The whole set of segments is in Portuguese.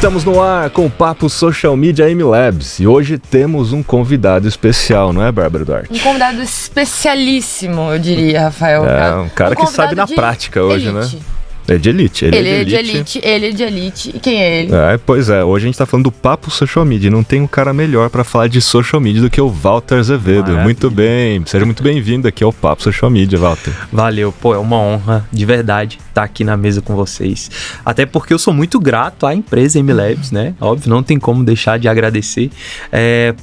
Estamos no ar com o Papo Social Media MLabs e hoje temos um convidado especial, não é, Bárbara Duarte? Um convidado especialíssimo, eu diria, Rafael. É, um cara que sabe na prática hoje, elite. Né? É de elite. Ele é de elite. E quem é ele? Pois é, hoje a gente tá falando do Papo Social Media. Não tem um cara melhor pra falar de social media do que o Walter Azevedo. Maravilha. Muito bem, seja muito bem-vindo aqui ao Papo Social Media, Walter. Valeu, é uma honra, de verdade, estar aqui na mesa com vocês. Até porque eu sou muito grato à empresa MLabs, né? Óbvio, não tem como deixar de agradecer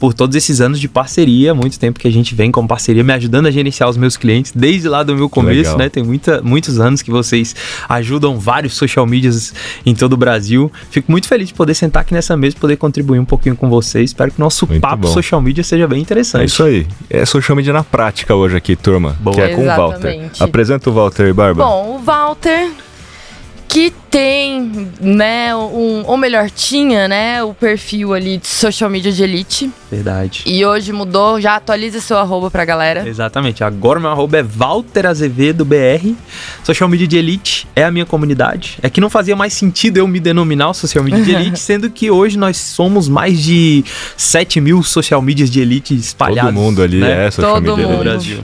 por todos esses anos de parceria, muito tempo que a gente vem com parceria, me ajudando a gerenciar os meus clientes, desde lá do meu começo, né? Tem muitos anos que vocês ajudam vários social medias em todo o Brasil. Fico muito feliz de poder sentar aqui nessa mesa e poder contribuir um pouquinho com vocês. Espero que o nosso papo social media seja bem interessante. É isso aí. É social media na prática hoje aqui, turma. Boa. Que é com o Walter. Apresenta o Walter e Bárbara. Bom, o Walter, que tem, né, ou melhor, tinha, né, o perfil ali de social media de elite. Verdade. E hoje mudou, já atualiza seu arroba pra galera. Exatamente, agora meu arroba é Walter Azevedo BR. Social media de elite é a minha comunidade. É que não fazia mais sentido eu me denominar o social media de elite, sendo que hoje nós somos mais de 7 mil social medias de elite espalhados. Todo mundo ali, né? É social media no Brasil.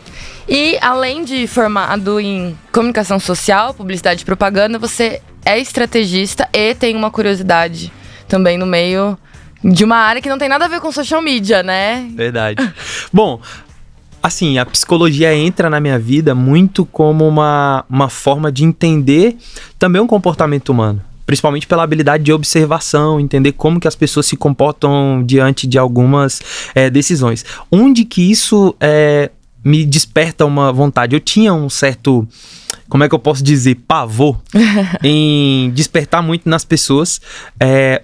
E além de formado em comunicação social, publicidade e propaganda, você é estrategista e tem uma curiosidade também no meio de uma área que não tem nada a ver com social media, né? Verdade. Bom, assim, a psicologia entra na minha vida muito como uma forma de entender também o comportamento humano. Principalmente pela habilidade de observação, entender como que as pessoas se comportam diante de algumas decisões. Onde que isso me desperta uma vontade? Eu tinha um certo, como é que eu posso dizer, pavor em despertar muito nas pessoas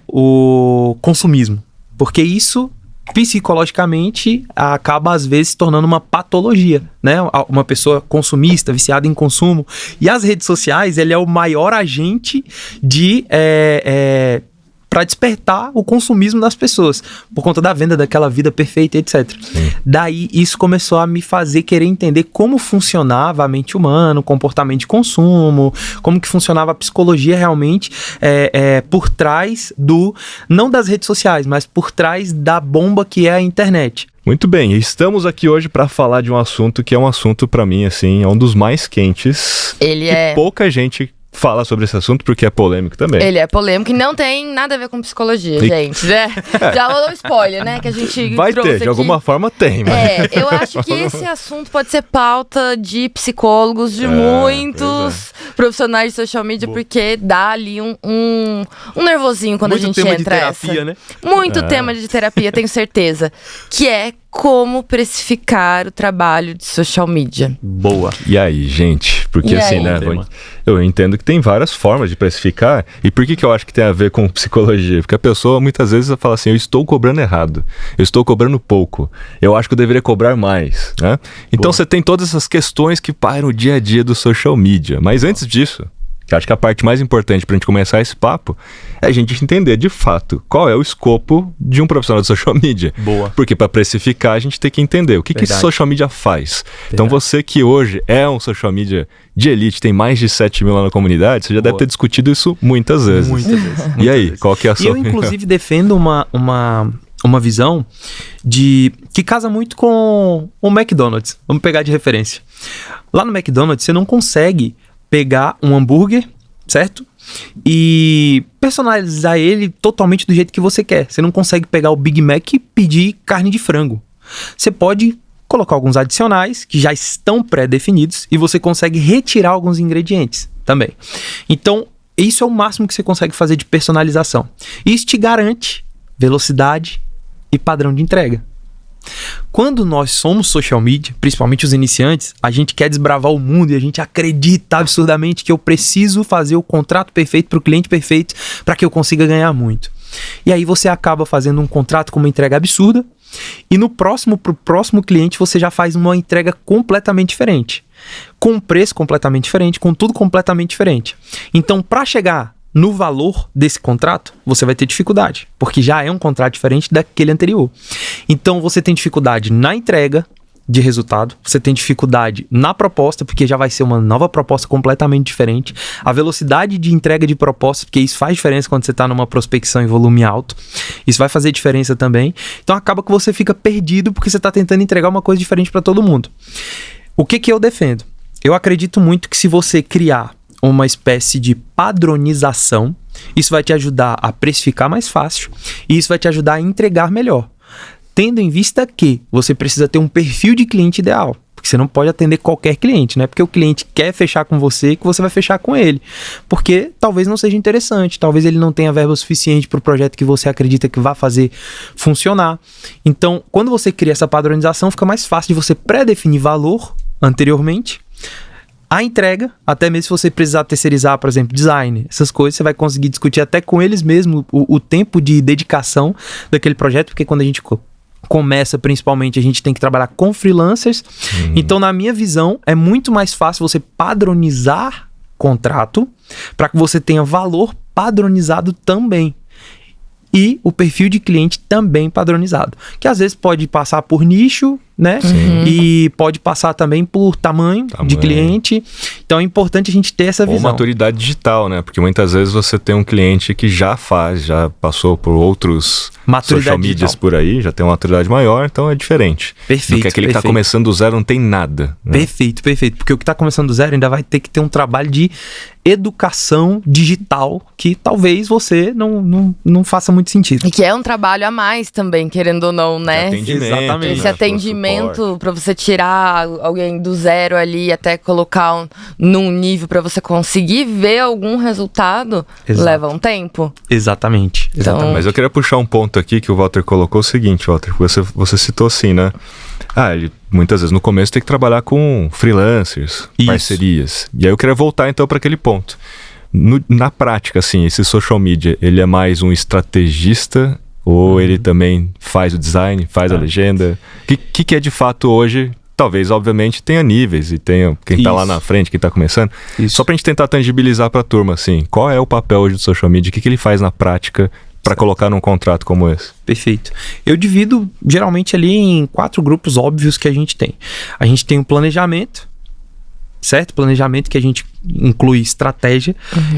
o consumismo. Porque isso, psicologicamente, acaba às vezes se tornando uma patologia, né? Uma pessoa consumista, viciada em consumo. E as redes sociais, ele é o maior agente de para despertar o consumismo das pessoas, por conta da venda daquela vida perfeita, etc. Sim. Daí, isso começou a me fazer querer entender como funcionava a mente humana, o comportamento de consumo, como que funcionava a psicologia realmente por trás não das redes sociais, mas por trás da bomba que é a internet. Muito bem, estamos aqui hoje para falar de um assunto que é um assunto, para mim, assim, é um dos mais quentes. Pouca gente fala sobre esse assunto porque é polêmico também. Ele é polêmico e não tem nada a ver com psicologia, gente, né? Já rolou spoiler, né? Que a gente vai trouxe ter, de aqui. alguma forma tem. Mas... eu acho que esse assunto pode ser pauta de psicólogos, de muitos profissionais de social media, porque dá ali um nervosinho quando muito a gente tema entra de terapia, né? Muito tema de terapia, tenho certeza. Que é como precificar o trabalho de social media. Boa. E aí, gente? Porque assim, né? Eu entendo que tem várias formas de precificar. E por que eu acho que tem a ver com psicologia? Porque a pessoa muitas vezes fala assim, eu estou cobrando errado, eu estou cobrando pouco, eu acho que eu deveria cobrar mais, né? Então você tem todas essas questões que pairam no dia a dia do social media. Mas antes disso, que acho que a parte mais importante pra gente começar esse papo é a gente entender de fato qual é o escopo de um profissional de social media. Boa. Porque para precificar a gente tem que entender o que social media faz. Verdade. Então você que hoje é um social media de elite, tem mais de 7 mil lá na comunidade, você já deve ter discutido isso muitas vezes. Muitas vezes. E aí, qual que é a sua opinião? Eu, inclusive, defendo uma visão que casa muito com o McDonald's. Vamos pegar de referência. Lá no McDonald's, você não consegue pegar um hambúrguer, certo? E personalizar ele totalmente do jeito que você quer. Você não consegue pegar o Big Mac e pedir carne de frango. Você pode colocar alguns adicionais que já estão pré-definidos e você consegue retirar alguns ingredientes também. Então, isso é o máximo que você consegue fazer de personalização. Isso te garante velocidade e padrão de entrega. Quando nós somos social media, principalmente os iniciantes, a gente quer desbravar o mundo e a gente acredita absurdamente que eu preciso fazer o contrato perfeito para o cliente perfeito para que eu consiga ganhar muito. E aí você acaba fazendo um contrato com uma entrega absurda e pro próximo cliente você já faz uma entrega completamente diferente, com um preço completamente diferente, com tudo completamente diferente. Então, para chegar no valor desse contrato, você vai ter dificuldade, porque já é um contrato diferente daquele anterior. Então, você tem dificuldade na entrega, de resultado, você tem dificuldade na proposta, porque já vai ser uma nova proposta completamente diferente, a velocidade de entrega de proposta, porque isso faz diferença quando você está numa prospecção em volume alto, isso vai fazer diferença também, então acaba que você fica perdido porque você está tentando entregar uma coisa diferente para todo mundo. O que eu defendo? Eu acredito muito que se você criar uma espécie de padronização, isso vai te ajudar a precificar mais fácil e isso vai te ajudar a entregar melhor. Tendo em vista que você precisa ter um perfil de cliente ideal. Porque você não pode atender qualquer cliente, não é porque o cliente quer fechar com você que você vai fechar com ele. Porque talvez não seja interessante, talvez ele não tenha verba suficiente para o projeto que você acredita que vai fazer funcionar. Então, quando você cria essa padronização, fica mais fácil de você pré-definir valor anteriormente. A entrega, até mesmo se você precisar terceirizar, por exemplo, design, essas coisas, você vai conseguir discutir até com eles mesmo o tempo de dedicação daquele projeto, porque quando a gente começa, principalmente, a gente tem que trabalhar com freelancers. Então, na minha visão, é muito mais fácil você padronizar contrato para que você tenha valor padronizado também. E o perfil de cliente também padronizado. Que às vezes pode passar por nicho, né? E pode passar também por tamanho de cliente. Então é importante a gente ter essa visão. Ou maturidade digital, né? Porque muitas vezes você tem um cliente que já passou por outros social medias por aí, já tem uma maturidade maior, então é diferente. Perfeito. Do que aquele que está começando do zero, não tem nada. Né? Perfeito. Porque o que está começando do zero ainda vai ter que ter um trabalho de educação digital que talvez você não faça muito sentido. E que é um trabalho a mais também, querendo ou não, né? Exatamente. Esse atendimento para você tirar alguém do zero ali até colocar num nível para você conseguir ver algum resultado, leva um tempo. Exatamente. Então... Mas eu queria puxar um ponto aqui que o Walter colocou, o seguinte, Walter, você citou assim, né? Ele muitas vezes no começo tem que trabalhar com freelancers, parcerias. E aí eu queria voltar então para aquele ponto. Na prática, assim, esse social media, ele é mais um estrategista ou ele também faz o design, faz a legenda? O que é de fato hoje? Talvez, obviamente, tenha níveis e tenha quem está lá na frente, quem está começando. Só para a gente tentar tangibilizar para a turma, assim, qual é o papel hoje do social media? O que ele faz na prática para colocar num contrato como esse? Perfeito. Eu divido geralmente ali em 4 grupos óbvios que a gente tem. A gente tem o planejamento, certo? Planejamento que a gente inclui estratégia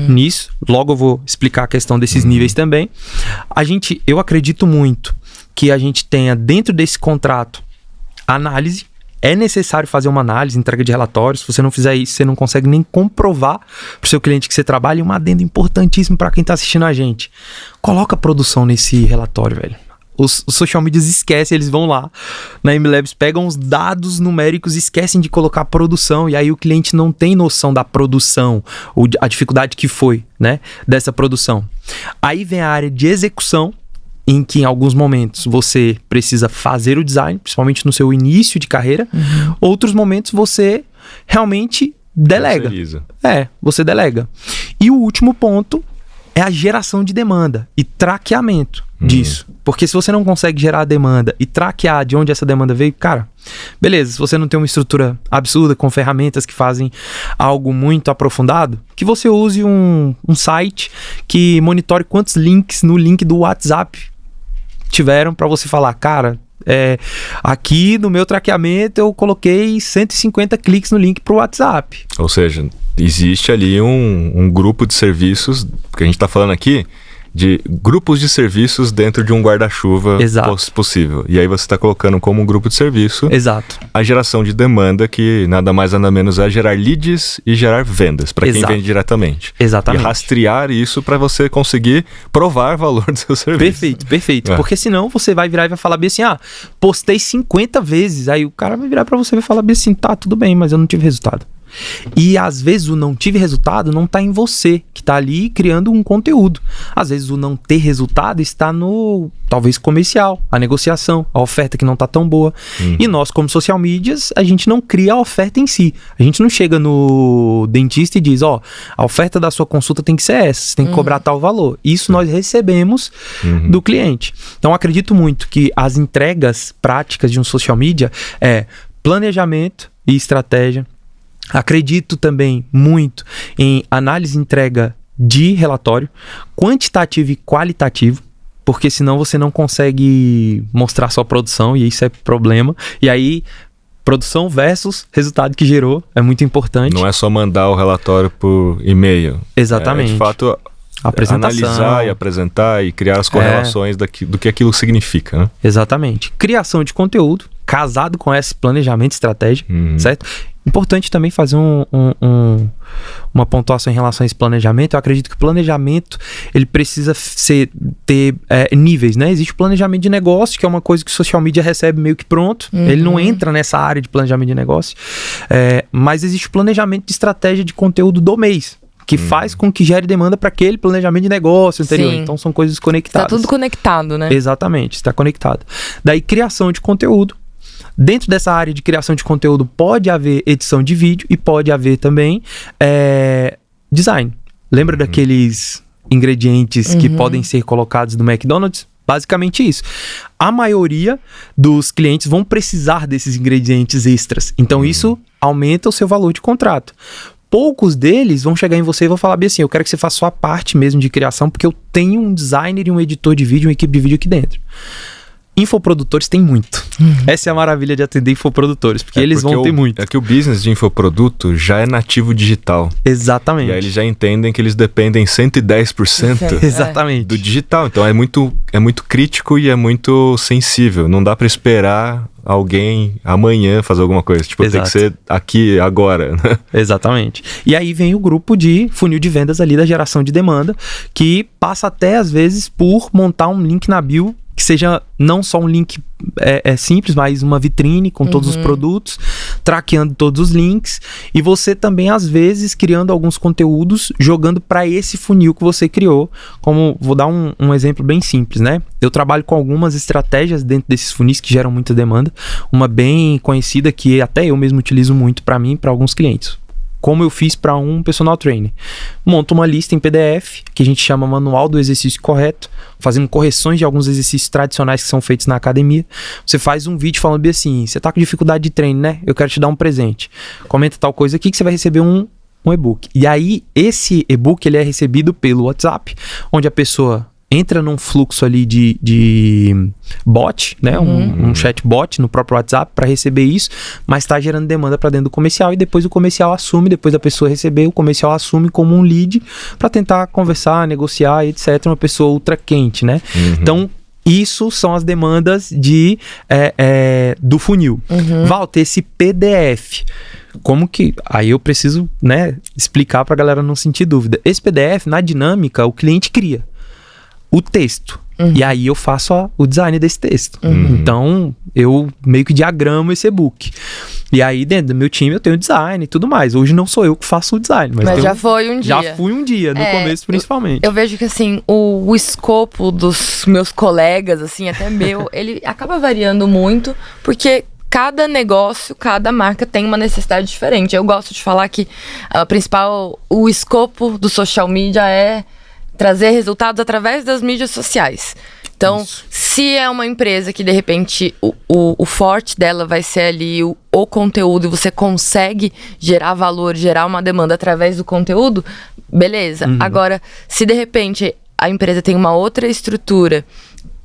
nisso. Logo eu vou explicar a questão desses níveis também. Eu acredito muito que a gente tenha dentro desse contrato análise. É necessário fazer uma análise, entrega de relatórios. Se você não fizer isso, você não consegue nem comprovar para o seu cliente que você trabalha. E uma adenda importantíssima para quem está assistindo a gente. Coloca a produção nesse relatório, velho. Os social medias esquecem, eles vão lá na MLabs, pegam os dados numéricos, esquecem de colocar a produção. E aí o cliente não tem noção da produção, ou a dificuldade que foi, né, dessa produção. Aí vem a área de execução, em que em alguns momentos você precisa fazer o design, principalmente no seu início de carreira. Outros momentos você realmente delega. Você delega. E o último ponto é a geração de demanda e traqueamento disso. Porque se você não consegue gerar a demanda e traquear de onde essa demanda veio, cara, beleza, se você não tem uma estrutura absurda com ferramentas que fazem algo muito aprofundado, que você use um site que monitore quantos links no link do WhatsApp tiveram para você falar, cara, aqui no meu traqueamento eu coloquei 150 cliques no link pro WhatsApp. Ou seja, existe ali um grupo de serviços, que a gente está falando aqui, de grupos de serviços dentro de um guarda-chuva possível. E aí você está colocando como um grupo de serviço a geração de demanda, que nada mais nada menos é gerar leads e gerar vendas para quem vende diretamente. Exatamente. E rastrear isso para você conseguir provar valor do seu serviço. Perfeito. Porque senão você vai virar e vai falar bem assim, postei 50 vezes. Aí o cara vai virar para você e vai falar bem assim, tá, tudo bem, mas eu não tive resultado. E às vezes o não tive resultado não está em você, que está ali criando um conteúdo. Às vezes o não ter resultado está no, talvez, comercial, a negociação, a oferta que não está tão boa. E nós, como social medias, a gente não cria a oferta em si. A gente não chega no dentista e diz, a oferta da sua consulta tem que ser essa, você tem que cobrar tal valor. Isso nós recebemos do cliente. Então acredito muito que as entregas práticas de um social media é planejamento e estratégia. Acredito também muito em análise e entrega de relatório, quantitativo e qualitativo, porque senão você não consegue mostrar sua produção e isso é problema. E aí Produção versus resultado que gerou é muito importante. Não é só mandar o relatório por e-mail. Exatamente. De fato, analisar e apresentar e criar as correlações do que aquilo significa, né? Exatamente. Criação de conteúdo, casado com esse planejamento e estratégia, certo? Importante também fazer uma pontuação em relação a esse planejamento. Eu acredito que o planejamento, ele precisa ter níveis, né? Existe o planejamento de negócio, que é uma coisa que o social media recebe meio que pronto. Ele não entra nessa área de planejamento de negócio. Mas existe o planejamento de estratégia de conteúdo do mês, que faz com que gere demanda para aquele planejamento de negócio anterior. Então são coisas conectadas. Está tudo conectado, né? Exatamente, está conectado. Daí, criação de conteúdo. Dentro dessa área de criação de conteúdo pode haver edição de vídeo e pode haver também design. Lembra daqueles ingredientes que podem ser colocados no McDonald's? Basicamente isso. A maioria dos clientes vão precisar desses ingredientes extras. Então isso aumenta o seu valor de contrato. Poucos deles vão chegar em você e vão falar bem assim, eu quero que você faça sua parte mesmo de criação, porque eu tenho um designer e um editor de vídeo, uma equipe de vídeo aqui dentro. Infoprodutores tem muito. Essa é a maravilha de atender infoprodutores, porque eles vão ter muito. É que o business de infoproduto já é nativo digital. Exatamente. E aí eles já entendem que eles dependem 110% Exatamente. do digital. Então é muito crítico e é muito sensível. Não dá para esperar alguém amanhã fazer alguma coisa. Tipo, tem que ser aqui, agora. Né? Exatamente. E aí vem o grupo de funil de vendas ali da geração de demanda, que passa até, às vezes, por montar um link na bio que seja não só um link simples, mas uma vitrine com todos os produtos, traqueando todos os links, e você também, às vezes, criando alguns conteúdos, jogando para esse funil que você criou. Como, vou dar um exemplo bem simples, né? Eu trabalho com algumas estratégias dentro desses funis que geram muita demanda. Uma bem conhecida que até eu mesmo utilizo muito para mim e para alguns clientes. Como eu fiz para um personal trainer. Monto uma lista em PDF, que a gente chama Manual do Exercício Correto, fazendo correções de alguns exercícios tradicionais que são feitos na academia. Você faz um vídeo falando bem assim, você tá com dificuldade de treino, né? Eu quero te dar um presente. Comenta tal coisa aqui que você vai receber um e-book. E aí, esse e-book, ele é recebido pelo WhatsApp, onde a pessoa entra num fluxo ali de bot, né? Um chatbot no próprio WhatsApp para receber isso, mas está gerando demanda para dentro do comercial, e depois o comercial assume, depois da pessoa receber, o comercial assume como um lead para tentar conversar, negociar, etc. Uma pessoa ultra quente, né? Então, isso são as demandas do funil. Walter, esse PDF, como que... Aí eu preciso, né, explicar para a galera não sentir dúvida. Esse PDF, na dinâmica, o cliente cria o texto. E aí eu faço o design desse texto. Então, eu meio que diagramo esse e-book. E aí, dentro do meu time, eu tenho design e tudo mais. Hoje não sou eu que faço o design. Mas já foi um dia. Já fui um dia, no começo principalmente. Eu vejo que, assim, o escopo dos meus colegas, assim, até meu, ele acaba variando muito, porque cada negócio, cada marca tem uma necessidade diferente. Eu gosto de falar que o escopo do social media é trazer resultados através das mídias sociais. Então, se é uma empresa que, de repente, o forte dela vai ser ali o conteúdo, e você consegue gerar valor, gerar uma demanda através do conteúdo, beleza. Agora, se de repente a empresa tem uma outra estrutura,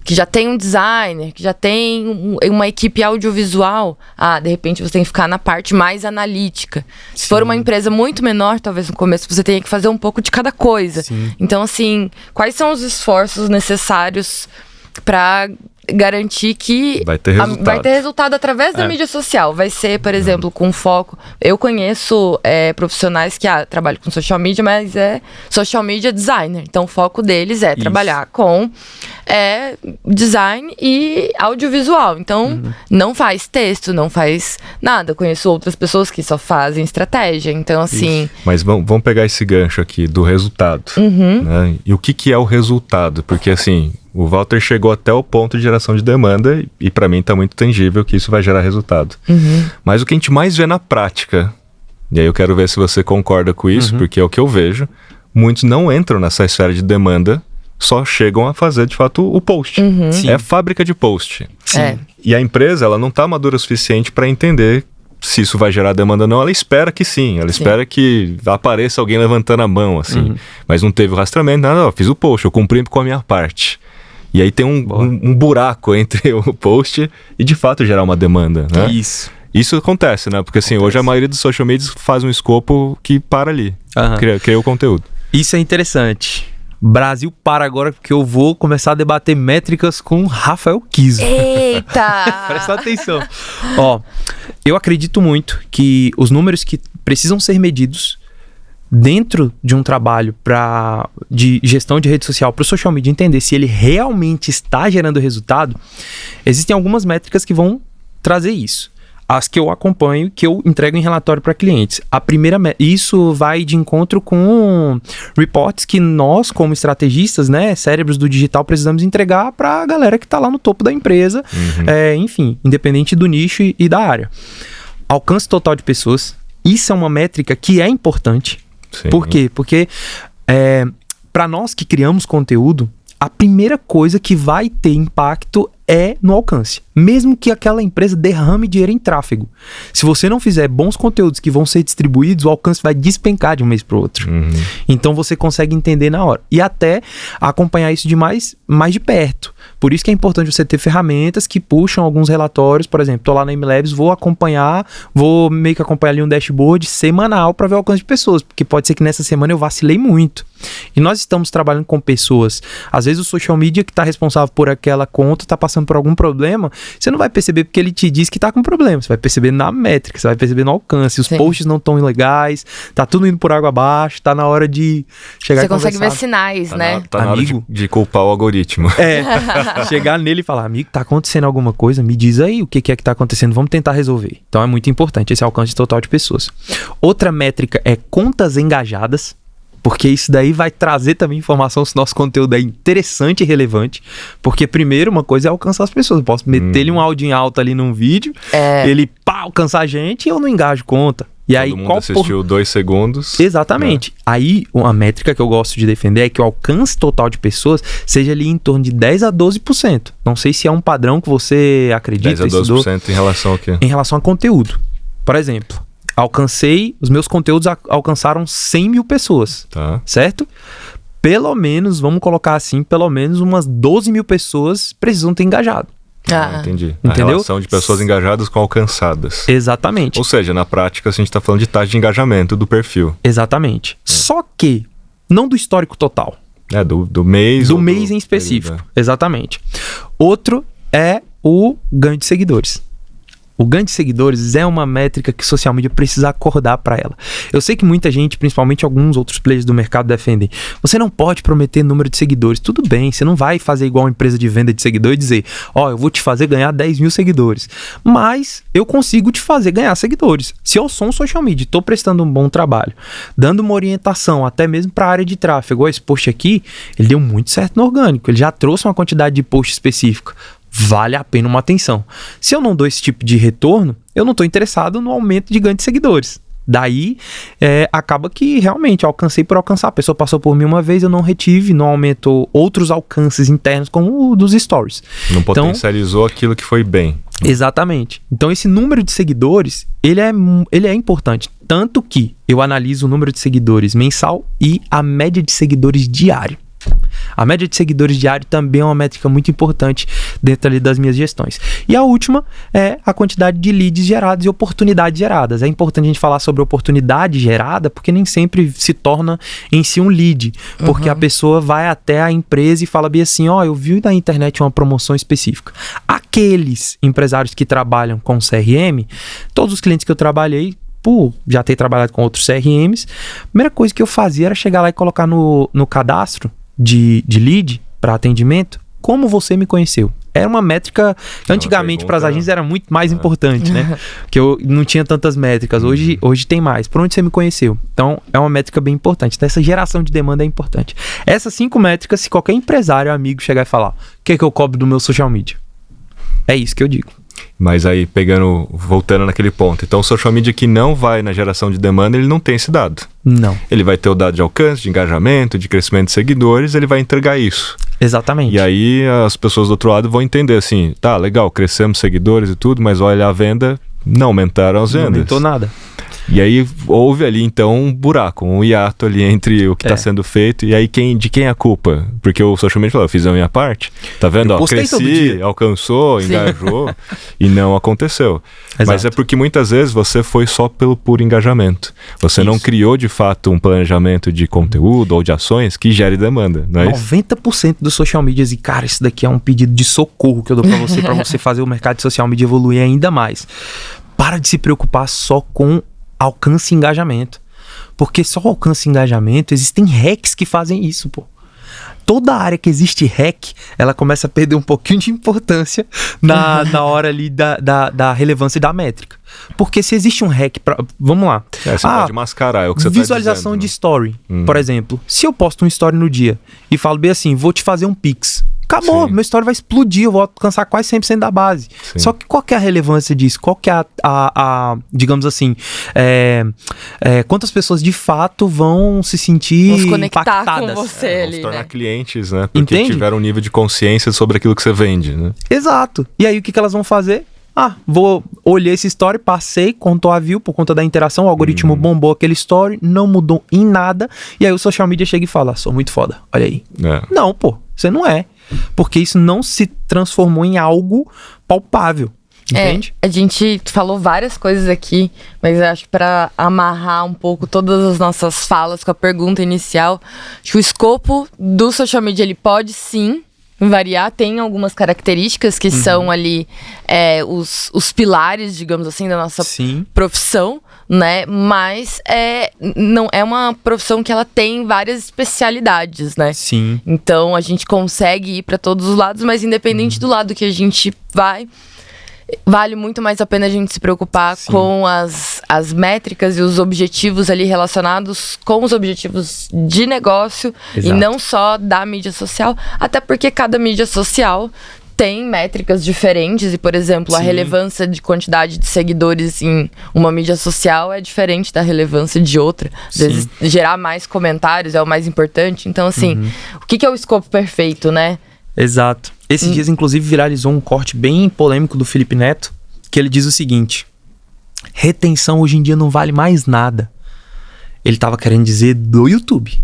que já tem um designer, que já tem uma equipe audiovisual, de repente você tem que ficar na parte mais analítica. Se for uma empresa muito menor, talvez no começo você tenha que fazer um pouco de cada coisa. Então, assim, quais são os esforços necessários para garantir que vai ter resultado através da mídia social? Vai ser, por exemplo, com foco... Eu conheço profissionais que trabalham com social media, mas é social media designer. Então, o foco deles é trabalhar com design e audiovisual. Então, não faz texto, não faz nada. Eu conheço outras pessoas que só fazem estratégia. Então, assim... Isso. Mas vamos pegar esse gancho aqui do resultado. Né? E o que é o resultado? Porque, assim... O Walter chegou até o ponto de geração de demanda e para mim está muito tangível que isso vai gerar resultado. Mas o que a gente mais vê na prática, e aí eu quero ver se você concorda com isso, porque é o que eu vejo, muitos não entram nessa esfera de demanda, só chegam a fazer de fato o post. É fábrica de post. E a empresa ela não está madura o suficiente para entender se isso vai gerar demanda ou não. Ela espera que sim, ela espera que apareça alguém levantando a mão, assim. Mas não teve o rastreamento, nada, fiz o post, eu cumpri com a minha parte. E aí tem um buraco entre o post e de fato gerar uma demanda, né? Isso. Isso acontece, né? Porque assim, hoje a maioria dos social medias faz um escopo que para ali. Cria o conteúdo. Isso é interessante. Brasil para agora, porque eu vou começar a debater métricas com Rafael Kiso. Eita! Presta atenção. Ó, eu acredito muito que os números que precisam ser medidos dentro de um trabalho de gestão de rede social para o social media entender se ele realmente está gerando resultado, existem algumas métricas que vão trazer isso. As que eu acompanho, que eu entrego em relatório para clientes. A primeira, isso vai de encontro com reports que nós, como estrategistas, né, cérebros do digital, precisamos entregar para a galera que está lá no topo da empresa, enfim, independente do nicho e da área. Alcance total de pessoas, isso é uma métrica que é importante. Sim. Por quê? Porque para nós que criamos conteúdo, a primeira coisa que vai ter impacto é no alcance. Mesmo que aquela empresa derrame dinheiro em tráfego. Se você não fizer bons conteúdos que vão ser distribuídos, o alcance vai despencar de um mês para o outro. Então você consegue entender na hora. E até acompanhar isso de mais de perto. Por isso que é importante você ter ferramentas que puxam alguns relatórios. Por exemplo, estou lá na MLabs, vou meio que acompanhar ali um dashboard semanal para ver o alcance de pessoas. Porque pode ser que nessa semana eu vacilei muito. E nós estamos trabalhando com pessoas. Às vezes o social media que está responsável por aquela conta está passando por algum problema, você não vai perceber porque ele te diz que tá com problema, você vai perceber na métrica, você vai perceber no alcance, os posts não estão legais, tá tudo indo por água abaixo, tá na hora de chegar e conversar. Você consegue ver sinais, né? Tá na hora de culpar o algoritmo. Chegar nele e falar, amigo, tá acontecendo alguma coisa, me diz aí o que é que tá acontecendo, vamos tentar resolver. Então é muito importante esse alcance total de pessoas. Outra métrica é contas engajadas, porque isso daí vai trazer também informação se nosso conteúdo é interessante e relevante. Porque primeiro, uma coisa é alcançar as pessoas. Eu posso meter-lhe um áudio em alta ali num vídeo, ele alcançar a gente e eu não engajo conta. E todo aí, mundo assistiu 2 segundos. Exatamente. Aí, uma métrica que eu gosto de defender é que o alcance total de pessoas seja ali em torno de 10 a 12%. Não sei se é um padrão que você acredita. 10 a 12% em relação ao quê? Em relação a conteúdo. Por exemplo, os meus conteúdos alcançaram 100 mil pessoas, certo? Pelo menos, vamos colocar assim, pelo menos umas 12 mil pessoas precisam ter engajado. Entendi. Entendeu? A relação de pessoas engajadas com alcançadas. Exatamente. Ou seja, na prática, a gente está falando de taxa de engajamento do perfil. Exatamente. Só que, não do histórico total. Do mês. Do mês em específico. Exatamente. Outro é o ganho de seguidores. O ganho de seguidores é uma métrica que social media precisa acordar para ela. Eu sei que muita gente, principalmente alguns outros players do mercado, defendem. Você não pode prometer número de seguidores. Tudo bem, você não vai fazer igual uma empresa de venda de seguidor e dizer, eu vou te fazer ganhar 10 mil seguidores. Mas eu consigo te fazer ganhar seguidores. Se eu sou um social media, estou prestando um bom trabalho, dando uma orientação até mesmo para a área de tráfego. Esse post aqui, ele deu muito certo no orgânico. Ele já trouxe uma quantidade de post específica. Vale a pena uma atenção. Se eu não dou esse tipo de retorno, eu não estou interessado no aumento de ganho de seguidores. Daí, acaba que realmente eu alcancei por alcançar. A pessoa passou por mim uma vez, eu não retive, não aumentou outros alcances internos como o dos stories. Não potencializou aquilo que foi bem. Exatamente. Então, esse número de seguidores, ele é importante. Tanto que eu analiso o número de seguidores mensal e a média de seguidores diário. A média de seguidores diário também é uma métrica muito importante dentro ali das minhas gestões. E a última é a quantidade de leads gerados e oportunidades geradas. É importante a gente falar sobre oportunidade gerada, porque nem sempre se torna em si um lead. Porque a pessoa vai até a empresa e fala bem assim, eu vi na internet uma promoção específica. Aqueles empresários que trabalham com CRM, todos os clientes que eu trabalhei, já ter trabalhado com outros CRMs, a primeira coisa que eu fazia era chegar lá e colocar no cadastro de lead para atendimento, como você me conheceu. Era uma métrica que antigamente para as agências era muito mais importante, né? Que eu não tinha tantas métricas. Hoje tem mais. Por onde você me conheceu? Então, é uma métrica bem importante. Então, essa geração de demanda é importante. Essas 5 métricas, se qualquer empresário, amigo, chegar e falar, o que é que eu cobro do meu social media? É isso que eu digo. Mas aí, voltando naquele ponto. Então, o social media que não vai na geração de demanda, ele não tem esse dado. Não. Ele vai ter o dado de alcance, de engajamento, de crescimento de seguidores, ele vai entregar isso. Exatamente. E aí, as pessoas do outro lado vão entender assim, legal, crescemos seguidores e tudo, mas olha, a venda, não aumentaram as vendas. Não aumentou nada. E aí houve ali então um buraco, um hiato ali entre o que está sendo feito e aí de quem é a culpa? Porque o social media falou, eu fiz a minha parte, tá vendo? Ó, cresci, alcançou, engajou e não aconteceu. Exato. Mas é porque muitas vezes você foi só pelo puro engajamento. Você não criou de fato um planejamento de conteúdo ou de ações que gere demanda, não é 90% dos social medias, e cara, isso daqui é um pedido de socorro que eu dou pra você fazer o mercado de social media evoluir ainda mais. Para de se preocupar só com alcance e engajamento. Porque só alcance e engajamento, existem hacks que fazem isso, pô. Toda área que existe hack, ela começa a perder um pouquinho de importância na hora ali da relevância da métrica. Porque se existe um hack vamos lá. Você pode mascarar, é o que você visualização tá dizendo, de story, por exemplo. Se eu posto um story no dia e falo bem assim, vou te fazer um Pix. Acabou, meu story vai explodir, eu vou alcançar quase 100% da base. Sim. Só que qual que é a relevância disso? Qual que é digamos assim, quantas pessoas de fato vão se sentir impactadas? Com você ali, vão se tornar clientes, né? Porque tiveram um nível de consciência sobre aquilo que você vende, né? Exato. E aí o que elas vão fazer? Olhei esse story, passei, contou a view por conta da interação, o algoritmo bombou aquele story, não mudou em nada, e aí o social media chega e fala, sou muito foda, olha aí. Não, pô, você não é. Porque isso não se transformou em algo palpável, entende? A gente falou várias coisas aqui, mas eu acho que para amarrar um pouco todas as nossas falas com a pergunta inicial, acho que o escopo do social media, ele pode sim variar, tem algumas características que são ali os pilares, digamos assim, da nossa profissão, né? Mas não é uma profissão que ela tem várias especialidades, né? Sim. Então a gente consegue ir para todos os lados, mas independente do lado que a gente vai, vale muito mais a pena a gente se preocupar com as métricas e os objetivos ali relacionados com os objetivos de negócio. Exato. E não só da mídia social, até porque cada mídia social tem métricas diferentes e, por exemplo, a relevância de quantidade de seguidores em uma mídia social é diferente da relevância de outra. Às vezes, gerar mais comentários é o mais importante. Então, assim, o que é o escopo perfeito, né? Exato. Esses dias, inclusive, viralizou um corte bem polêmico do Felipe Neto, que ele diz o seguinte: retenção hoje em dia não vale mais nada. Ele tava querendo dizer do YouTube.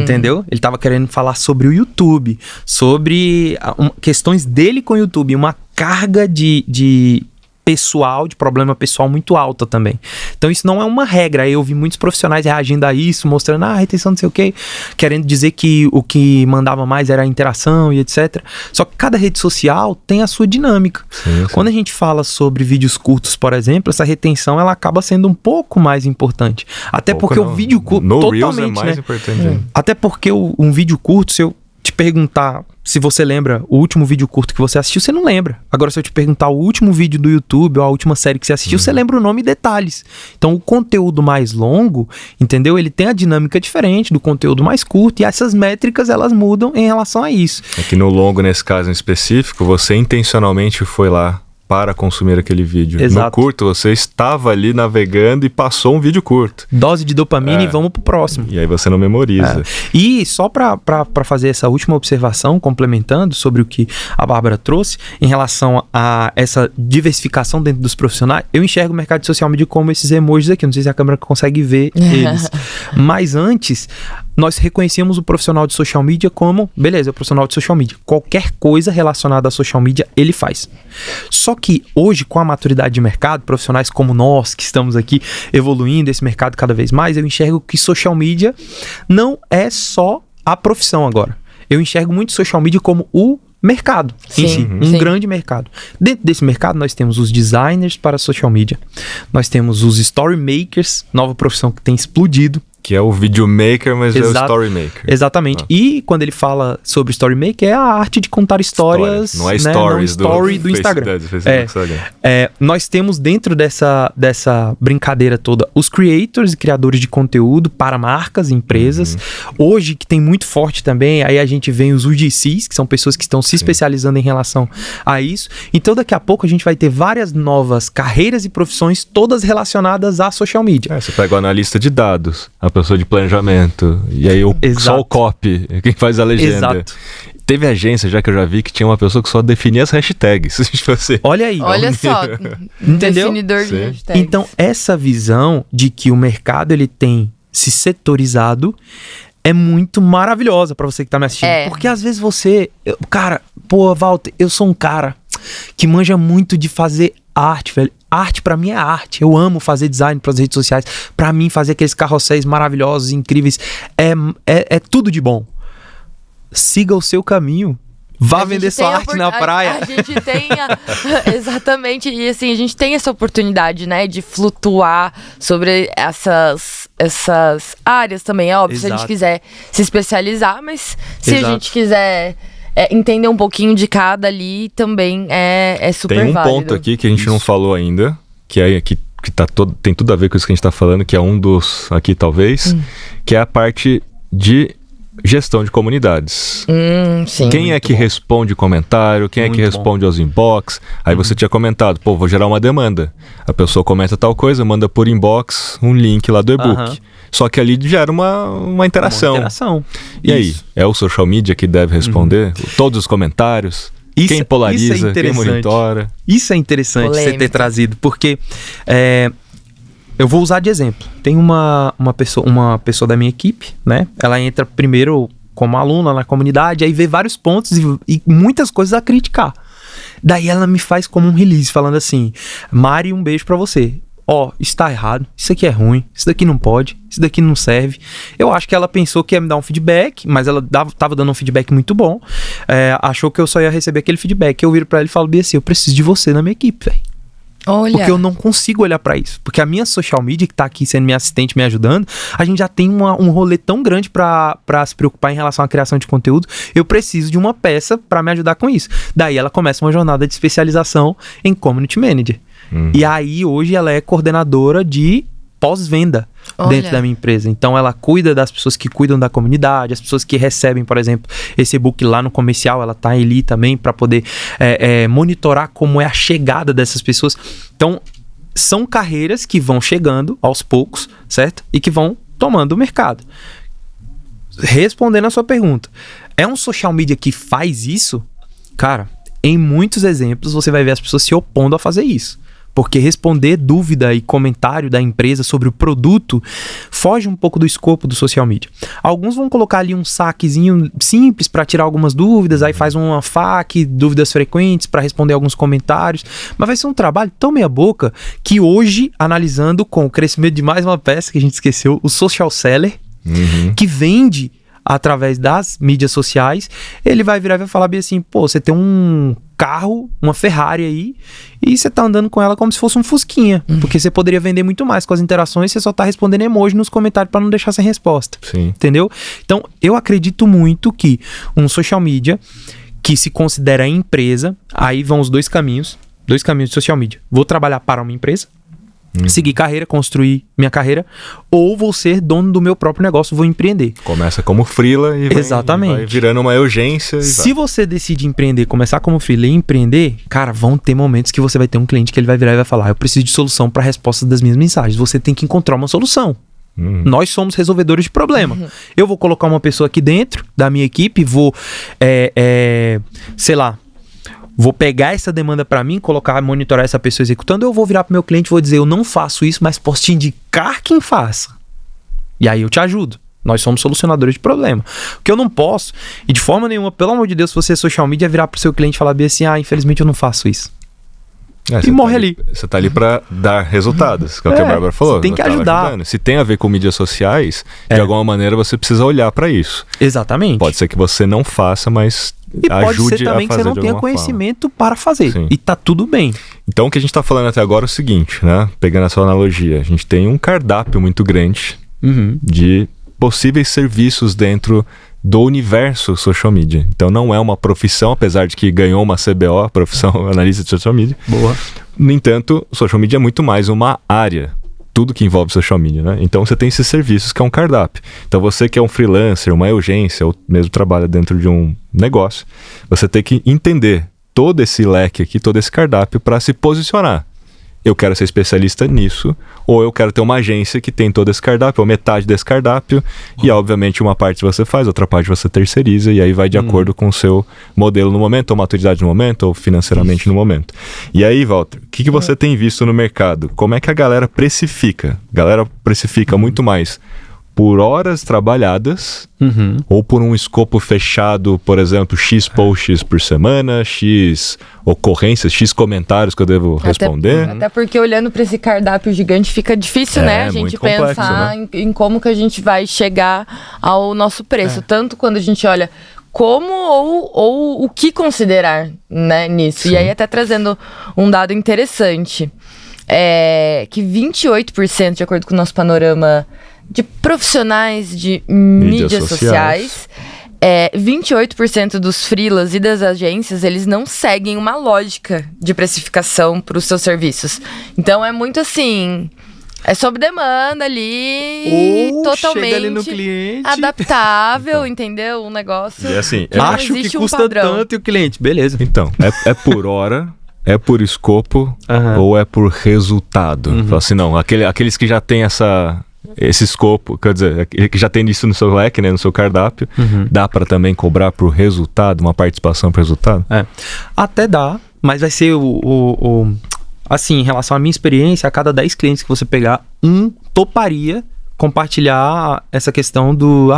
Entendeu? Ele tava querendo falar sobre o YouTube, sobre questões dele com o YouTube, uma carga de pessoal, de problema pessoal muito alta também. Então isso não é uma regra. Eu vi muitos profissionais reagindo a isso, mostrando retenção não sei o quê, querendo dizer que o que mandava mais era a interação e etc. Só que cada rede social tem a sua dinâmica. Sim. Quando a gente fala sobre vídeos curtos, por exemplo, essa retenção ela acaba sendo um pouco mais importante. Até porque o vídeo curto totalmente, é mais importante. Até porque um vídeo curto, se eu te perguntar se você lembra o último vídeo curto que você assistiu, você não lembra. Agora, se eu te perguntar o último vídeo do YouTube ou a última série que você assistiu, você lembra o nome e detalhes. Então, o conteúdo mais longo, entendeu? Ele tem a dinâmica diferente do conteúdo mais curto e essas métricas, elas mudam em relação a isso. É que no longo, nesse caso em específico, você intencionalmente foi lá para consumir aquele vídeo. Exato. No curto, você estava ali navegando e passou um vídeo curto. Dose de dopamina e vamos pro próximo. E aí você não memoriza. E só para fazer essa última observação, complementando sobre o que a Bárbara trouxe, em relação a essa diversificação dentro dos profissionais, eu enxergo o mercado de social media como esses emojis aqui. Não sei se a câmera consegue ver eles. Mas antes, nós reconhecemos o profissional de social media como, beleza, é o profissional de social media. Qualquer coisa relacionada a social media, ele faz. Só que hoje, com a maturidade de mercado, profissionais como nós, que estamos aqui evoluindo esse mercado cada vez mais, eu enxergo que social media não é só a profissão agora. Eu enxergo muito social media como o mercado em si, grande mercado. Dentro desse mercado, nós temos os designers para social media, nós temos os story makers, nova profissão que tem explodido. Que é o videomaker, mas é o storymaker. Exatamente. E quando ele fala sobre storymaker, é a arte de contar histórias. Não é stories, né? Não story do Instagram. Nós temos dentro dessa brincadeira toda os creators e criadores de conteúdo para marcas e empresas. Hoje, que tem muito forte também, aí a gente vê os UGCs, que são pessoas que estão se especializando em relação a isso. Então, daqui a pouco, a gente vai ter várias novas carreiras e profissões, todas relacionadas à social media. Você pega o analista de dados, a pessoa de planejamento, e aí só o copy, quem faz a legenda. Exato. Teve agência já que eu já vi que tinha uma pessoa que só definia as hashtags. Olha aí. Olha só, entendeu? Definidor de hashtags. Então, essa visão de que o mercado ele tem se setorizado é muito maravilhosa pra você que tá me assistindo. Porque às vezes cara, pô, Walter, eu sou um cara que manja muito de fazer arte, velho. Arte pra mim é arte. Eu amo fazer design pras redes sociais. Pra mim, fazer aqueles carrosséis maravilhosos, incríveis, é tudo de bom. Siga o seu caminho. Vá vender sua arte na praia. A gente tem exatamente. E assim, a gente tem essa oportunidade, né? De flutuar sobre essas áreas também. É óbvio, se a gente quiser se especializar. Mas se a gente quiser entender um pouquinho de cada ali, também é super válido. Tem um ponto aqui que a gente não falou ainda. Que tem tudo a ver com isso que a gente tá falando. Que é um dos aqui, talvez. Que é a parte de gestão de comunidades. Sim. Quem é que responde comentário? Quem é que responde aos inbox? Aí você tinha comentado, pô, vou gerar uma demanda. A pessoa comenta tal coisa, manda por inbox um link lá do e-book. Só que ali gera uma interação. E aí? É o social media que deve responder? Todos os comentários? Quem polariza? Quem monitora? Isso é interessante você ter trazido, porque eu vou usar de exemplo. Tem uma pessoa da minha equipe, né? Ela entra primeiro como aluna na comunidade, aí vê vários pontos e muitas coisas a criticar. Daí ela me faz como um release, falando assim: Mari, um beijo pra você. Isso tá errado, isso aqui é ruim, isso daqui não pode, isso daqui não serve. Eu acho que ela pensou que ia me dar um feedback, mas ela tava dando um feedback muito bom. Achou que eu só ia receber aquele feedback. Eu viro pra ela e falo bem assim: eu preciso de você na minha equipe, velho. Olha. Porque eu não consigo olhar pra isso. Porque a minha social media, que tá aqui sendo minha assistente, me ajudando, a gente já tem um rolê tão grande pra se preocupar em relação à criação de conteúdo. Eu preciso de uma peça pra me ajudar com isso. Daí ela começa uma jornada de especialização em Community Manager. E aí hoje ela é coordenadora de pós-venda dentro da minha empresa. Então ela cuida das pessoas que cuidam da comunidade, as pessoas que recebem, por exemplo, esse e-book lá no comercial, ela tá ali também para poder monitorar como é a chegada dessas pessoas. Então são carreiras que vão chegando aos poucos, certo? E que vão tomando o mercado. Respondendo a sua pergunta, é um social media que faz isso? Cara, em muitos exemplos você vai ver as pessoas se opondo a fazer isso. Porque responder dúvida e comentário da empresa sobre o produto foge um pouco do escopo do social media. Alguns vão colocar ali um saquezinho simples para tirar algumas dúvidas, aí faz uma FAQ, dúvidas frequentes, para responder alguns comentários. Mas vai ser um trabalho tão meia boca que hoje, analisando com o crescimento de mais uma peça que a gente esqueceu, o social seller, que vende através das mídias sociais, ele vai virar e vai falar bem assim: pô, você tem um carro, uma Ferrari aí, e você tá andando com ela como se fosse um Fusquinha, porque você poderia vender muito mais com as interações, você só tá respondendo emoji nos comentários para não deixar sem resposta. Sim. Entendeu? Então, eu acredito muito que um social media que se considera empresa, aí vão os dois caminhos de social media. Vou trabalhar para uma empresa, seguir carreira, construir minha carreira, ou vou ser dono do meu próprio negócio, vou empreender. Começa como freela e vai virando uma urgência. Se você decide empreender, começar como freela e empreender, cara, vão ter momentos que você vai ter um cliente que ele vai virar e vai falar: eu preciso de solução para a resposta das minhas mensagens. Você tem que encontrar uma solução. Nós somos resolvedores de problema. Eu vou colocar uma pessoa aqui dentro da minha equipe, vou, vou pegar essa demanda para mim, monitorar essa pessoa executando, eu vou virar pro meu cliente e vou dizer: eu não faço isso, mas posso te indicar quem faça. E aí eu te ajudo. Nós somos solucionadores de problema. O que eu não posso, e de forma nenhuma, pelo amor de Deus, se você é social media, virar pro seu cliente e falar bem assim: infelizmente eu não faço isso. E morre ali. Você tá ali pra dar resultados, que é o que a Bárbara falou. Você tem que ajudar. Se tem a ver com mídias sociais, de alguma maneira você precisa olhar pra isso. Exatamente. Pode ser que você não faça, mas ajude a fazer. E pode ser também que você não tenha conhecimento para fazer. Sim. E tá tudo bem. Então o que a gente tá falando até agora é o seguinte, né? Pegando a sua analogia, a gente tem um cardápio muito grande de possíveis serviços dentro do universo social media. Então não é uma profissão, apesar de que ganhou uma CBO, profissão analista de social media. Boa. No entanto, social media é muito mais uma área, tudo que envolve social media, né? Então você tem esses serviços que é um cardápio. Então você que é um freelancer, uma agência, ou mesmo trabalha dentro de um negócio, você tem que entender todo esse leque aqui, todo esse cardápio para se posicionar. eu quero ser especialista nisso, ou eu quero ter uma agência que tem todo esse cardápio, ou metade desse cardápio, e obviamente uma parte você faz, outra parte você terceiriza, e aí vai de acordo com o seu modelo no momento, ou maturidade no momento, ou financeiramente no momento. E aí, Walter, o que você tem visto no mercado? Como é que a galera precifica? A galera precifica muito mais por horas trabalhadas, ou por um escopo fechado, por exemplo, X posts por semana, X ocorrências, X comentários que eu devo responder. Até porque olhando para esse cardápio gigante fica difícil, né? A gente pensar em como que a gente vai chegar ao nosso preço. Tanto quando a gente olha como ou o que considerar, né, nisso. Sim. E aí até trazendo um dado interessante, que 28%, de acordo com o nosso panorama de profissionais de mídias sociais, 28% dos freelas e das agências, eles não seguem uma lógica de precificação para os seus serviços. Então é muito assim, é sob demanda ali, totalmente ali no cliente, adaptável, então, entendeu? Um negócio. E assim, acho que custa tanto e o cliente, beleza. Então, é por hora. É por escopo ou é por resultado? Fala assim, não, aqueles que já tem esse escopo, quer dizer, que já tem isso no seu leque, né, no seu cardápio, dá para também cobrar por resultado, uma participação por resultado? Até dá, mas vai ser assim, em relação à minha experiência, a cada 10 clientes que você pegar, toparia compartilhar essa questão do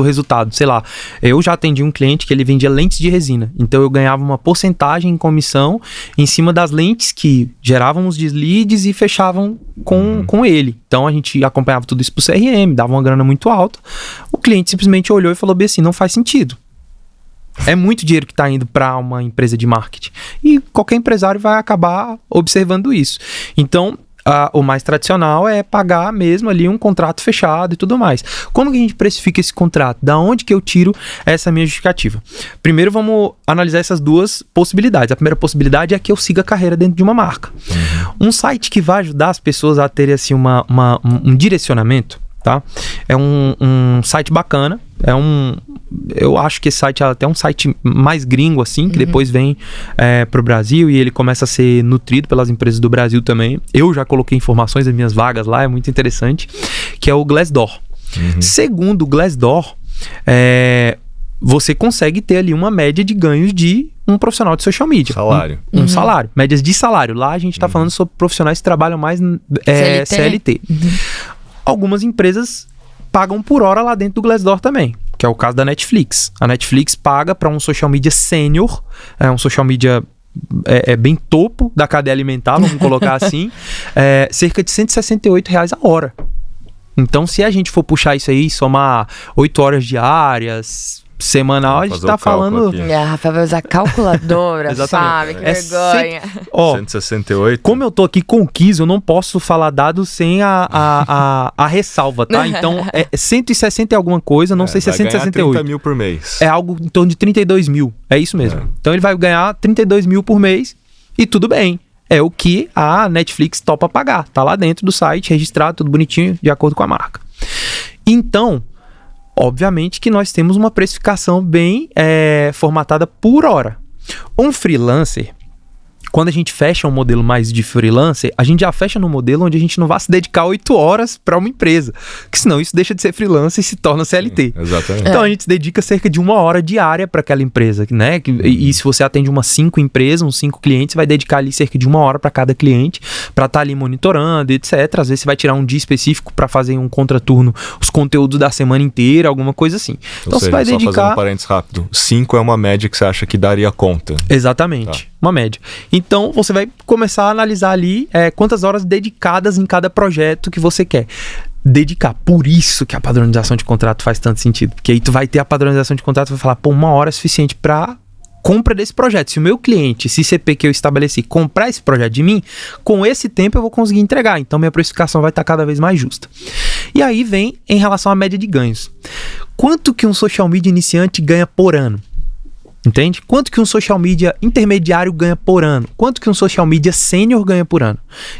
resultado. Sei lá, eu já atendi um cliente que ele vendia lentes de resina, então eu ganhava uma porcentagem em comissão em cima das lentes que geravam os leads e fechavam com ele. Então a gente acompanhava tudo isso pro CRM, dava uma grana muito alta. O cliente simplesmente olhou e falou bem assim, não faz sentido. É muito dinheiro que está indo para uma empresa de marketing. E qualquer empresário vai acabar observando isso. Então, o mais tradicional é pagar mesmo ali um contrato fechado e tudo mais. Como que a gente precifica esse contrato? Da onde que eu tiro essa minha justificativa? Primeiro vamos analisar essas duas possibilidades. A primeira possibilidade é que eu siga a carreira dentro de uma marca. Um site que vai ajudar as pessoas a terem assim, um direcionamento, tá? É um site bacana. Eu acho que esse site é até um site mais gringo, assim, que depois vem pro Brasil e ele começa a ser nutrido pelas empresas do Brasil também. Eu já coloquei informações das minhas vagas lá, é muito interessante, que é o Glassdoor. Segundo o Glassdoor, você consegue ter ali uma média de ganhos de um profissional de social media. Salário. Um salário, médias de salário. Lá a gente está falando sobre profissionais que trabalham mais CLT. Algumas empresas pagam por hora lá dentro do Glassdoor também, que é o caso da Netflix. A Netflix paga para um social media sênior, um social media bem topo da cadeia alimentar, vamos colocar assim, cerca de R$168 a hora. Então, se a gente for puxar isso aí, somar 8 horas diárias, semanal, a gente tá falando... A Rafael vai usar calculadora, sabe? Que vergonha. 168. Como eu tô aqui com o Kiz, eu não posso falar dados sem a ressalva, tá? Então, 160 e alguma coisa, não sei se é 168. 30 mil por mês. É algo em torno de 32 mil, é isso mesmo. Então, ele vai ganhar 32 mil por mês e tudo bem. É o que a Netflix topa pagar. Tá lá dentro do site, registrado, tudo bonitinho, de acordo com a marca. Então... obviamente que nós temos uma precificação bem formatada por hora. Um freelancer, quando a gente fecha um modelo mais de freelancer, a gente já fecha no modelo onde a gente não vai se dedicar 8 horas para uma empresa, porque senão isso deixa de ser freelancer e se torna CLT. Exatamente. Então a gente se dedica cerca de 1 hora diária para aquela empresa, né? E se você atende umas 5 empresas, uns 5 clientes, você vai dedicar ali cerca de 1 hora para cada cliente, para estar ali monitorando, etc. Às vezes você vai tirar um dia específico para fazer um contraturno, os conteúdos da semana inteira, alguma coisa assim. Então você vai dedicar... Só fazendo um parênteses rápido, 5 é uma média que você acha que daria conta. Exatamente. Tá. Uma média. Então, você vai começar a analisar ali quantas horas dedicadas em cada projeto que você quer dedicar. Por isso que a padronização de contrato faz tanto sentido. Porque aí tu vai ter a padronização de contrato e vai falar, 1 hora é suficiente para compra desse projeto. Se o meu cliente, esse CP que eu estabeleci, comprar esse projeto de mim, com esse tempo eu vou conseguir entregar. Então, minha precificação vai estar cada vez mais justa. E aí vem em relação à média de ganhos. Quanto que um social media iniciante ganha por ano? Entende? Quanto que um social media intermediário ganha por ano? Quanto que um social media sênior ganha por ano?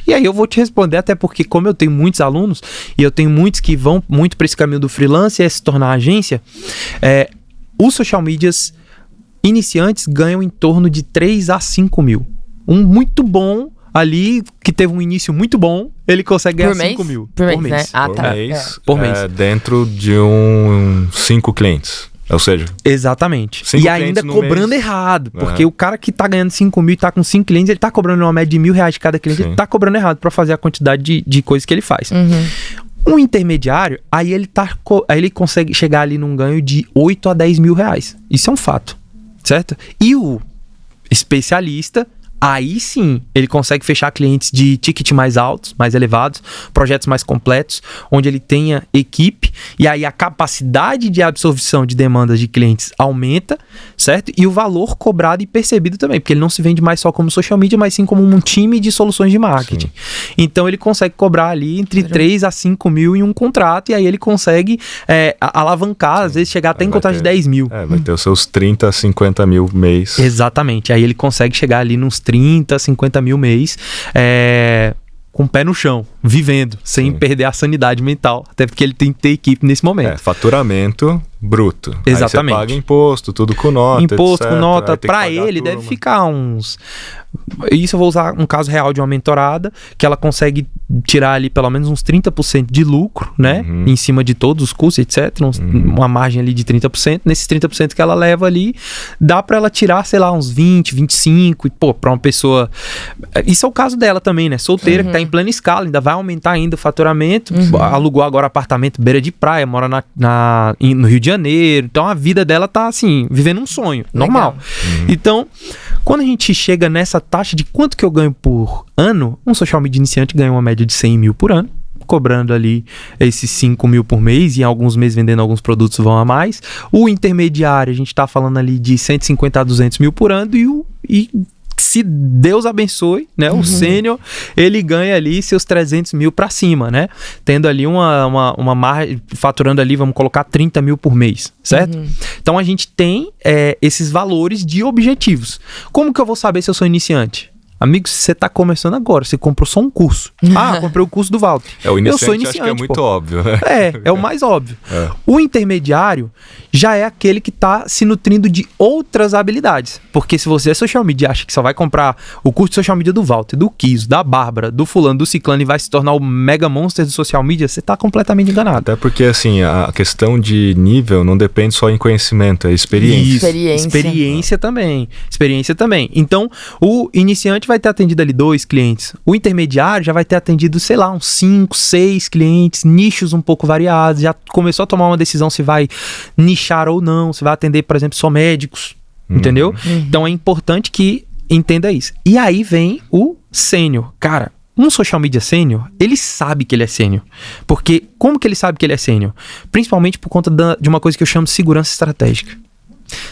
E aí eu vou te responder, até porque como eu tenho muitos alunos, e eu tenho muitos que vão muito para esse caminho do freelance e se tornar agência, os social medias iniciantes ganham em torno de 3 a 5 mil. Um muito bom ali, que teve um início muito bom, ele consegue ganhar 5 mil. Por mês, né? Ah, tá. Por mês. Dentro de 5 clientes. Ou seja... Exatamente. E ainda cobrando errado. Porque o cara que tá ganhando 5 mil e tá com 5 clientes, ele tá cobrando uma média de R$1.000 de cada cliente. Sim. Ele tá cobrando errado pra fazer a quantidade de coisas que ele faz. Um intermediário, aí ele consegue chegar ali num ganho de 8 a 10 mil reais. Isso é um fato, certo? E o especialista, aí sim, ele consegue fechar clientes de ticket mais altos, mais elevados, projetos mais completos, onde ele tenha equipe, e aí a capacidade de absorção de demandas de clientes aumenta, certo? E o valor cobrado e percebido também, porque ele não se vende mais só como social media, mas sim como um time de soluções de marketing. Sim. Então ele consegue cobrar ali entre 3 a 5 mil em um contrato, e aí ele consegue alavancar, às vezes chegar até em contrato de 10 mil. Vai ter os seus 30 a 50 mil mês. Exatamente, aí ele consegue chegar ali nos 30, 50 mil mês, com o pé no chão, vivendo, sem perder a sanidade mental, até porque ele tem que ter equipe nesse momento. Faturamento bruto. Exatamente. Aí você paga imposto, tudo com nota, imposto etc. com nota, pra ele deve ficar uns... Isso eu vou usar um caso real de uma mentorada, que ela consegue tirar ali pelo menos uns 30% de lucro, né? Em cima de todos os custos, etc. Uma margem ali de 30%. Nesses 30% que ela leva ali, dá pra ela tirar, sei lá, uns 20, 25. E, pô, pra uma pessoa... Isso é o caso dela também, né? Solteira, que tá em plena escala, ainda vai aumentar ainda o faturamento. Alugou agora apartamento beira de praia, mora no Rio de Janeiro. Então a vida dela tá, assim, vivendo um sonho. Normal. Então, quando a gente chega nessa taxa de quanto que eu ganho por ano, um social media iniciante ganha uma média de 100 mil por ano, cobrando ali esses 5 mil por mês, e em alguns meses vendendo alguns produtos vão a mais. O intermediário, a gente tá falando ali de 150 a 200 mil por ano, e se Deus abençoe, né, o sênior, ele ganha ali seus 300 mil para cima, né, tendo ali uma margem, faturando ali, vamos colocar 30 mil por mês, certo? Então a gente tem esses valores de objetivos. Como que eu vou saber se eu sou iniciante? Amigo, você tá começando agora, você comprou só um curso. Comprei o curso do Walter. Eu sou iniciante, acho que é muito óbvio, né? É o mais óbvio. O intermediário já é aquele que tá se nutrindo de outras habilidades. Porque se você é social media e acha que só vai comprar o curso de social media do Walter, do Kiso, da Bárbara, do fulano, do ciclano, e vai se tornar o mega monster do social media, você tá completamente enganado. Até porque, assim, a questão de nível não depende só em conhecimento, é experiência. Experiência também. Experiência também. Então, o iniciante vai ter atendido ali 2 clientes. O intermediário já vai ter atendido, sei lá, uns 5, 6 clientes, nichos um pouco variados, já começou a tomar uma decisão se vai nichar ou não, se vai atender, por exemplo, só médicos, entendeu? Então é importante que entenda isso. E aí vem o sênior. Cara, um social media sênior, ele sabe que ele é sênior. Porque como que ele sabe que ele é sênior? Principalmente por conta de uma coisa que eu chamo de segurança estratégica.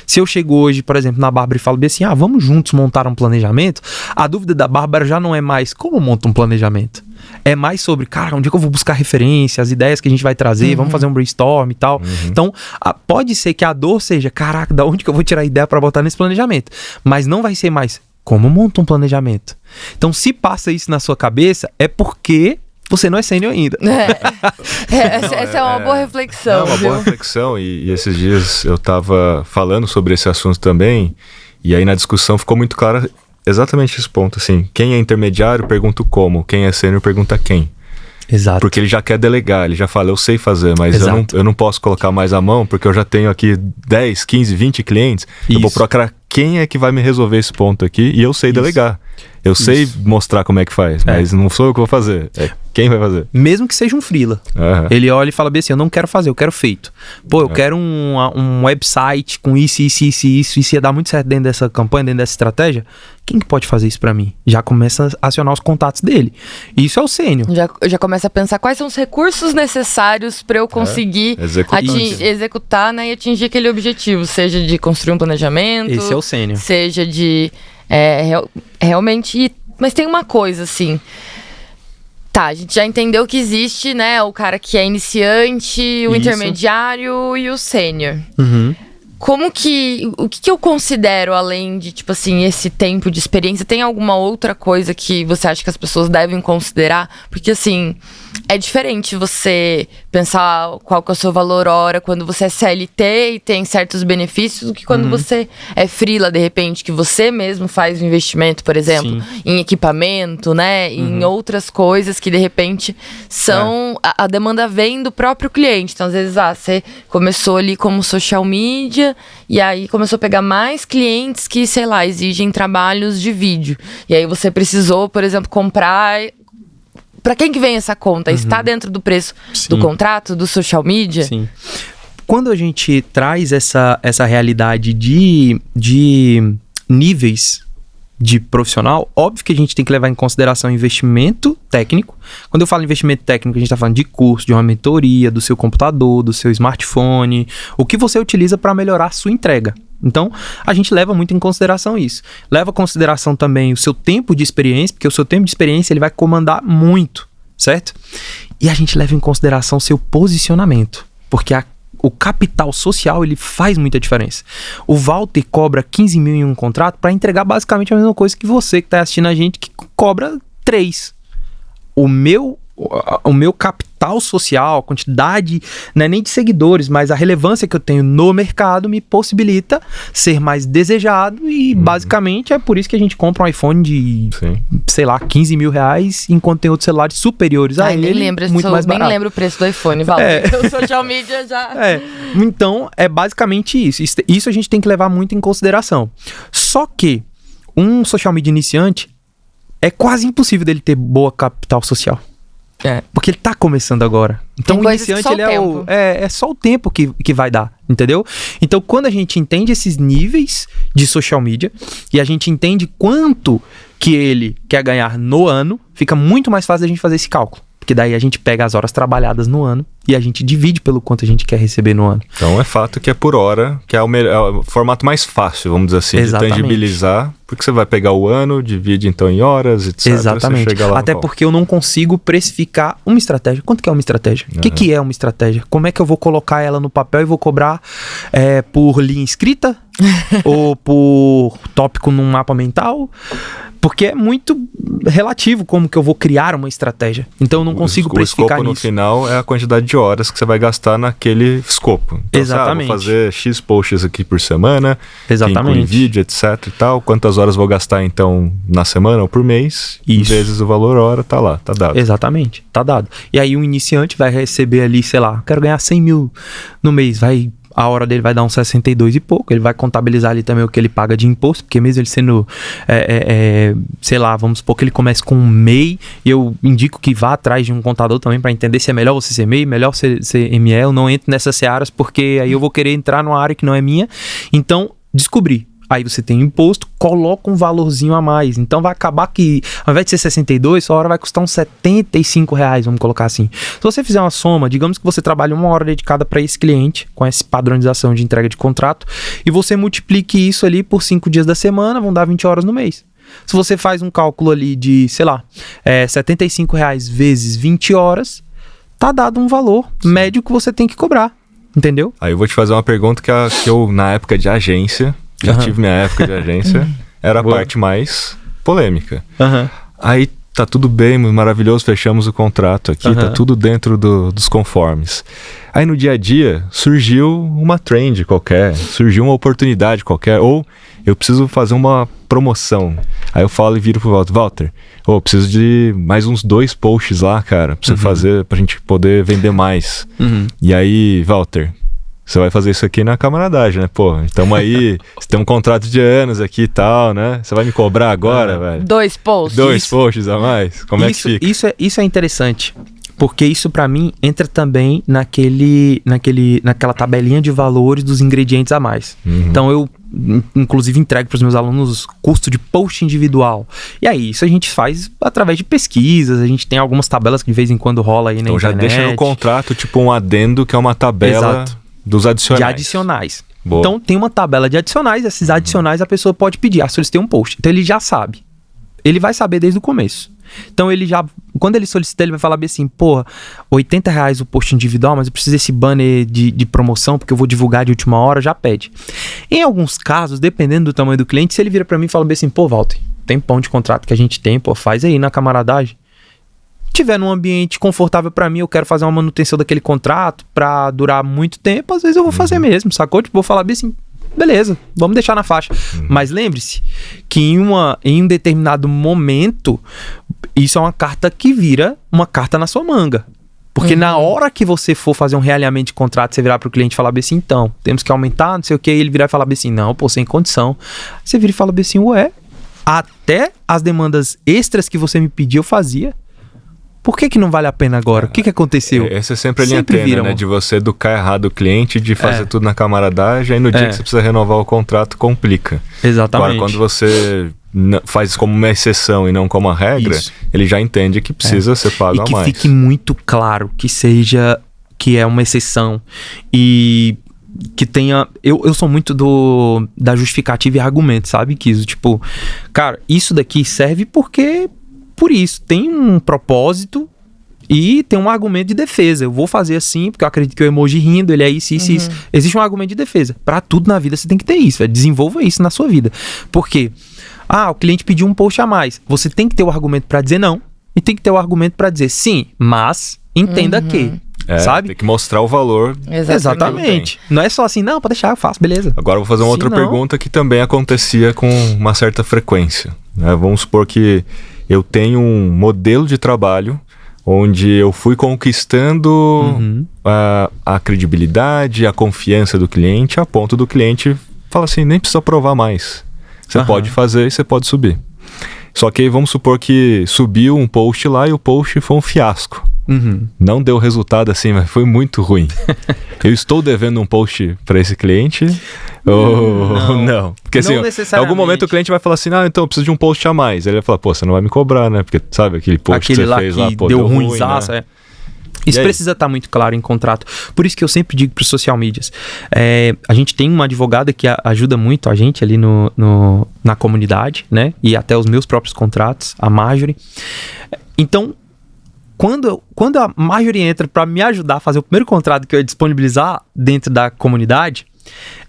Se eu chego hoje, por exemplo, na Bárbara e falo bem assim, vamos juntos montar um planejamento, a dúvida da Bárbara já não é mais como monta um planejamento. É mais sobre, cara, onde é que eu vou buscar referência, as ideias que a gente vai trazer, vamos fazer um brainstorm e tal. Então, pode ser que a dor seja, caraca, da onde que eu vou tirar a ideia para botar nesse planejamento? Mas não vai ser mais, como monta um planejamento? Então, se passa isso na sua cabeça, é porque você não é sênior ainda. Essa é uma boa reflexão. É uma boa reflexão, e esses dias eu tava falando sobre esse assunto também, e aí na discussão ficou muito claro exatamente esse ponto, assim, quem é intermediário pergunta o como, quem é sênior pergunta quem. Exato. Porque ele já quer delegar, ele já fala, eu sei fazer, mas eu não posso colocar mais a mão, porque eu já tenho aqui 10, 15, 20 clientes, eu vou procurar quem é que vai me resolver esse ponto aqui, e eu sei delegar. Eu sei mostrar como é que faz, mas não sou eu que vou fazer. É quem vai fazer. Mesmo que seja um freela. Ele olha e fala bem assim, eu não quero fazer, eu quero feito. Pô, eu quero um website com isso ia dar muito certo dentro dessa campanha, dentro dessa estratégia. Quem que pode fazer isso pra mim? Já começa a acionar os contatos dele. Isso é o sênior. Já começa a pensar quais são os recursos necessários pra eu conseguir executar, né, e atingir aquele objetivo. Seja de construir um planejamento. Esse é o sênior. Seja de... realmente, mas tem uma coisa assim, a gente já entendeu que existe, né, o cara que é iniciante, o intermediário e o sênior. O que eu considero, além de, tipo assim, esse tempo de experiência, tem alguma outra coisa que você acha que as pessoas devem considerar? Porque assim, é diferente você pensar qual que é o seu valor hora quando você é CLT e tem certos benefícios do que quando você é freela, de repente, que você mesmo faz o investimento, por exemplo, em equipamento, né? Em outras coisas que, de repente, são... A demanda vem do próprio cliente. Então, às vezes, você começou ali como social media e aí começou a pegar mais clientes que, sei lá, exigem trabalhos de vídeo. E aí você precisou, por exemplo, comprar... Para quem que vem essa conta? Está dentro do preço do contrato, do social media? Sim. Quando a gente traz essa realidade de níveis de profissional, óbvio que a gente tem que levar em consideração investimento técnico. Quando eu falo investimento técnico, a gente está falando de curso, de uma mentoria, do seu computador, do seu smartphone, o que você utiliza para melhorar a sua entrega. Então, a gente leva muito em consideração isso. Leva em consideração também o seu tempo de experiência, porque o seu tempo de experiência ele vai comandar muito, certo? E a gente leva em consideração o seu posicionamento, porque o capital social ele faz muita diferença. O Walter cobra 15 mil em um contrato para entregar basicamente a mesma coisa que você que está assistindo a gente, que cobra 3. O meu capital social, a quantidade, não é nem de seguidores, mas a relevância que eu tenho no mercado me possibilita ser mais desejado e basicamente é por isso que a gente compra um iPhone de, sei lá, 15 mil reais, enquanto tem outros celulares superiores a ele, muito mais barato. Nem lembro o preço do iPhone, Walter. O social media já... Então, é basicamente isso. Isso a gente tem que levar muito em consideração. Só que um social media iniciante é quase impossível dele ter boa capital social. Porque ele tá começando agora. Então o iniciante ele é só o tempo que vai dar, entendeu? Então quando a gente entende esses níveis de social media e a gente entende quanto que ele quer ganhar no ano, fica muito mais fácil a gente fazer esse cálculo. Porque daí a gente pega as horas trabalhadas no ano e a gente divide pelo quanto a gente quer receber no ano. Então é fato que é por hora, que é o formato mais fácil, vamos dizer assim, de tangibilizar. Porque você vai pegar o ano, divide então em horas, etc. Exatamente. Você chega lá até porque eu não consigo precificar uma estratégia. Quanto que é uma estratégia? O que é uma estratégia? Como é que eu vou colocar ela no papel e vou cobrar por linha escrita? Ou por tópico num mapa mental? Porque é muito relativo como que eu vou criar uma estratégia. Então eu não consigo precificar nisso. O escopo no final é a quantidade de horas que você vai gastar naquele escopo. Então, exatamente. Vou fazer X posts aqui por semana. Exatamente. Inclui vídeo, etc e tal. Quantas horas vou gastar então na semana ou por mês? Isso. Vezes o valor hora, tá lá, tá dado. Exatamente, tá dado. E aí um iniciante vai receber ali, sei lá, quero ganhar 100 mil no mês, a hora dele vai dar uns 62 e pouco, ele vai contabilizar ali também o que ele paga de imposto, porque mesmo ele sendo, sei lá, vamos supor que ele comece com um MEI, e eu indico que vá atrás de um contador também para entender se é melhor você ser MEI, melhor ser ME, eu não entro nessas searas, porque aí eu vou querer entrar numa área que não é minha, então descobrir. Aí você tem imposto, coloca um valorzinho a mais. Então vai acabar que, ao invés de ser 62, sua hora vai custar uns 75 reais, vamos colocar assim. Se você fizer uma soma, digamos que você trabalha uma hora dedicada para esse cliente, com essa padronização de entrega de contrato, e você multiplique isso ali por 5 dias da semana, vão dar 20 horas no mês. Se você faz um cálculo ali de, sei lá, 75 reais vezes 20 horas, tá dado um valor médio que você tem que cobrar, entendeu? Aí eu vou te fazer uma pergunta que eu, na época de agência... Já tive minha época de agência, era a parte mais polêmica. Aí tá tudo bem, maravilhoso, fechamos o contrato aqui, tá tudo dentro dos conformes. Aí no dia a dia surgiu uma trend qualquer, surgiu uma oportunidade qualquer, ou eu preciso fazer uma promoção. Aí eu falo e viro pro Walter, eu preciso de mais uns 2 posts lá, cara, preciso fazer pra gente poder vender mais. E aí, Walter... Você vai fazer isso aqui na camaradagem, né? Pô, estamos aí, você tem um contrato de anos aqui e tal, né? Você vai me cobrar agora, velho? 2 posts. 2 posts a mais? Como é que fica? Isso é interessante, porque isso pra mim entra também naquela tabelinha de valores dos ingredientes a mais. Então eu, inclusive, entrego para os meus alunos custo de post individual. E aí, isso a gente faz através de pesquisas, a gente tem algumas tabelas que de vez em quando rola aí na internet. Então já deixa no contrato, tipo um adendo, que é uma tabela... Exato. Dos adicionais. De adicionais. Boa. Então tem uma tabela de adicionais, esses adicionais a pessoa pode pedir, solicitei um post. Então ele já sabe. Ele vai saber desde o começo. Então ele já, quando ele solicita, ele vai falar bem assim, porra, 80 reais o post individual, mas eu preciso desse banner de promoção, porque eu vou divulgar de última hora, já pede. Em alguns casos, dependendo do tamanho do cliente, se ele vira pra mim e fala bem assim, pô, Walter, tem pão de contrato que a gente tem, pô, faz aí na camaradagem. tiver num ambiente confortável pra mim, eu quero fazer uma manutenção daquele contrato pra durar muito tempo, às vezes eu vou fazer mesmo, sacou? Tipo, vou falar bem assim, beleza, vamos deixar na faixa. Mas lembre-se que em um determinado momento, isso é uma carta que vira uma carta na sua manga. Porque na hora que você for fazer um realinhamento de contrato, você virar pro cliente e falar bem assim, então, temos que aumentar, não sei o que, e ele virar e falar bem assim, não, pô, sem condição. Você vira e fala bem assim, ué, até as demandas extras que você me pediu eu fazia. Por que não vale a pena agora? O que aconteceu? Essa é sempre a linha tênue, né? De você educar errado o cliente, de fazer tudo na camaradagem, aí no dia que você precisa renovar o contrato, complica. Exatamente. Agora, quando você faz como uma exceção e não como uma regra, ele já entende que precisa ser pago a mais. E que fique muito claro que é uma exceção e que tenha... Eu sou muito da justificativa e argumento, sabe, Kiso? Tipo, cara, isso daqui serve porque... Por isso, tem um propósito e tem um argumento de defesa. Eu vou fazer assim, porque eu acredito que o emoji rindo, ele é isso. Existe um argumento de defesa. Pra tudo na vida você tem que ter isso, desenvolva isso na sua vida. Por quê? O cliente pediu um post a mais. Você tem que ter o argumento pra dizer não e tem que ter o argumento pra dizer sim, mas entenda que... sabe? Tem que mostrar o valor. Exatamente. Não é só assim, não, pode deixar, eu faço, beleza. Agora eu vou fazer uma outra pergunta que também acontecia com uma certa frequência, né? Vamos supor que eu tenho um modelo de trabalho onde eu fui conquistando a credibilidade, a confiança do cliente, a ponto do cliente falar assim, nem precisa provar mais. Você pode fazer e você pode subir. Só que vamos supor que subiu um post lá e o post foi um fiasco. Não deu resultado assim, mas foi muito ruim. Eu estou devendo um post para esse cliente ou não? Porque assim, em algum momento o cliente vai falar assim, então eu preciso de um post a mais. Ele vai falar, pô, você não vai me cobrar, né? Porque sabe aquele post que você fez lá, pô, deu ruim, né? Isso precisa estar muito claro em contrato. Por isso que eu sempre digo para os social medias. A gente tem uma advogada que ajuda muito a gente ali na comunidade, né? E até os meus próprios contratos, a Marjorie. Então, quando a Marjorie entra para me ajudar a fazer o primeiro contrato que eu ia disponibilizar dentro da comunidade,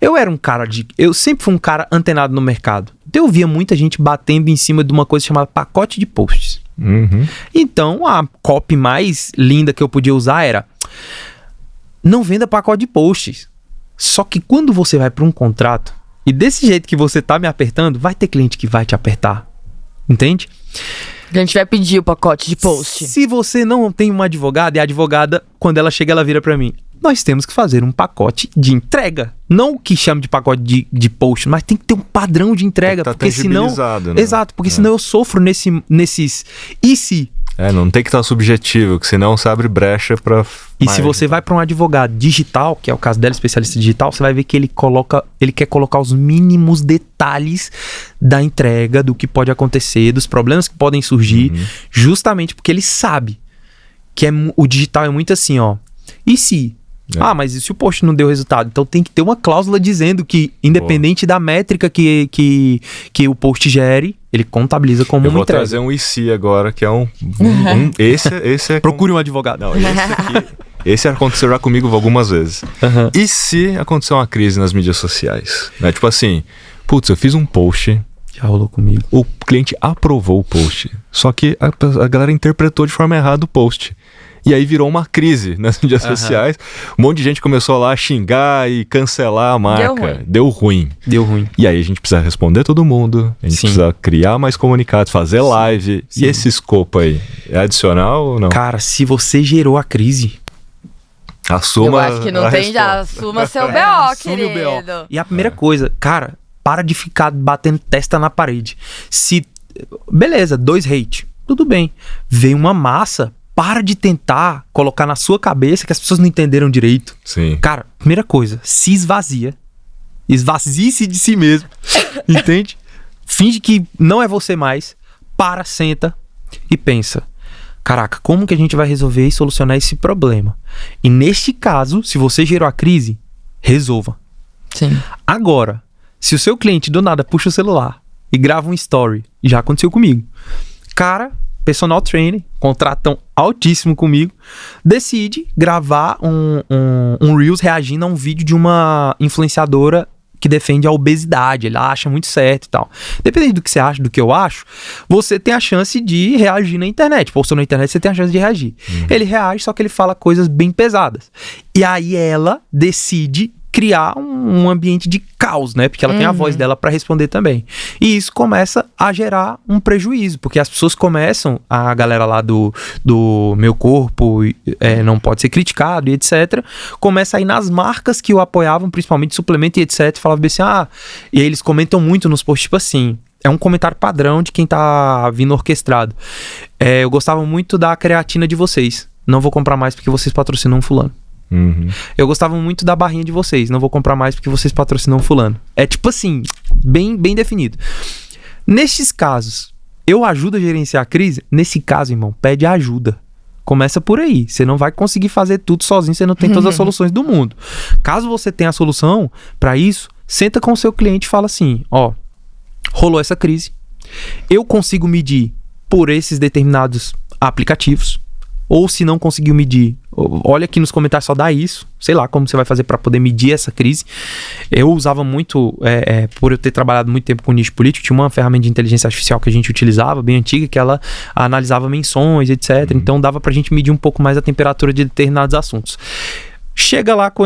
eu sempre fui um cara antenado no mercado. Então eu via muita gente batendo em cima de uma coisa chamada pacote de posts. Então a copy mais linda que eu podia usar era: não venda pacote de posts. Só que quando você vai para um contrato, e desse jeito que você tá me apertando, vai ter cliente que vai te apertar. Entende? A gente vai pedir o pacote de post. Se você não tem uma advogada, e a advogada, quando ela chega, ela vira pra mim: nós temos que fazer um pacote de entrega. Não o que chama de pacote de post, mas tem que ter um padrão de entrega. Tem que porque senão, né? Exato, porque senão eu sofro nesses... E se... não tem que estar subjetivo, que senão você abre brecha pra... E se você vai para um advogado digital, que é o caso dela, especialista digital, você vai ver que ele quer colocar os mínimos detalhes da entrega, do que pode acontecer, dos problemas que podem surgir, justamente porque ele sabe que o digital é muito assim, e se... mas e se o post não deu resultado? Então tem que ter uma cláusula dizendo que, independente da métrica que o post gere, ele contabiliza como uma entrega. Eu vou trazer um IC agora, que é esse é... Procure um advogado. Não, esse aconteceu já comigo algumas vezes. E se acontecer uma crise nas mídias sociais? Né? Tipo assim, putz, eu fiz um post... Já rolou comigo. O cliente aprovou o post, só que a galera interpretou de forma errada o post. E aí virou uma crise nas mídias sociais. Um monte de gente começou lá a xingar e cancelar a marca. Deu ruim. E aí a gente precisa responder todo mundo. A gente precisa criar mais comunicados, fazer live. E esse escopo aí, é adicional ou não? Cara, se você gerou a crise... Assuma. Eu acho que não tem já. Assuma seu BO, querido. E a primeira coisa, cara, para de ficar batendo testa na parede. Beleza, 2 hate. Tudo bem. Veio uma massa... Para de tentar colocar na sua cabeça que as pessoas não entenderam direito. Sim. Cara, primeira coisa, se esvazia. Esvazie-se de si mesmo. Entende? Finge que não é você mais. Senta e pensa. Caraca, como que a gente vai resolver e solucionar esse problema? E neste caso, se você gerou a crise, resolva. Sim. Agora, se o seu cliente do nada puxa o celular e grava um story, já aconteceu comigo. Cara... personal trainer, contratão altíssimo comigo, decide gravar um Reels reagindo a um vídeo de uma influenciadora que defende a obesidade, ele acha muito certo e tal. Dependendo do que você acha, do que eu acho, você tem a chance de reagir na internet. Postou na internet, você tem a chance de reagir. Ele reage, só que ele fala coisas bem pesadas. E aí ela decide criar um ambiente de caos, né? Porque ela tem a voz dela para responder também. E isso começa a gerar um prejuízo, porque as pessoas começam, a galera lá do Meu Corpo Não Pode Ser Criticado e etc., começa a ir nas marcas que o apoiavam, principalmente suplemento e etc., falava assim, e aí eles comentam muito nos posts, tipo assim, é um comentário padrão de quem tá vindo orquestrado. Eu gostava muito da creatina de vocês, não vou comprar mais porque vocês patrocinam fulano. Eu gostava muito da barrinha de vocês, não vou comprar mais porque vocês patrocinam fulano. É tipo assim, bem definido. Nestes casos, eu ajudo a gerenciar a crise? Nesse caso, irmão, pede ajuda. Começa por aí. Você não vai conseguir fazer tudo sozinho, você não tem todas as soluções do mundo. Caso você tenha a solução para isso, senta com o seu cliente e fala assim, rolou essa crise, eu consigo medir por esses determinados aplicativos, ou se não conseguiu medir, olha aqui nos comentários, só dá isso, sei lá como você vai fazer para poder medir essa crise. Eu usava muito, por eu ter trabalhado muito tempo com nicho político, tinha uma ferramenta de inteligência artificial que a gente utilizava, bem antiga, que ela analisava menções, etc. Então dava pra gente medir um pouco mais a temperatura de determinados assuntos. Chega lá com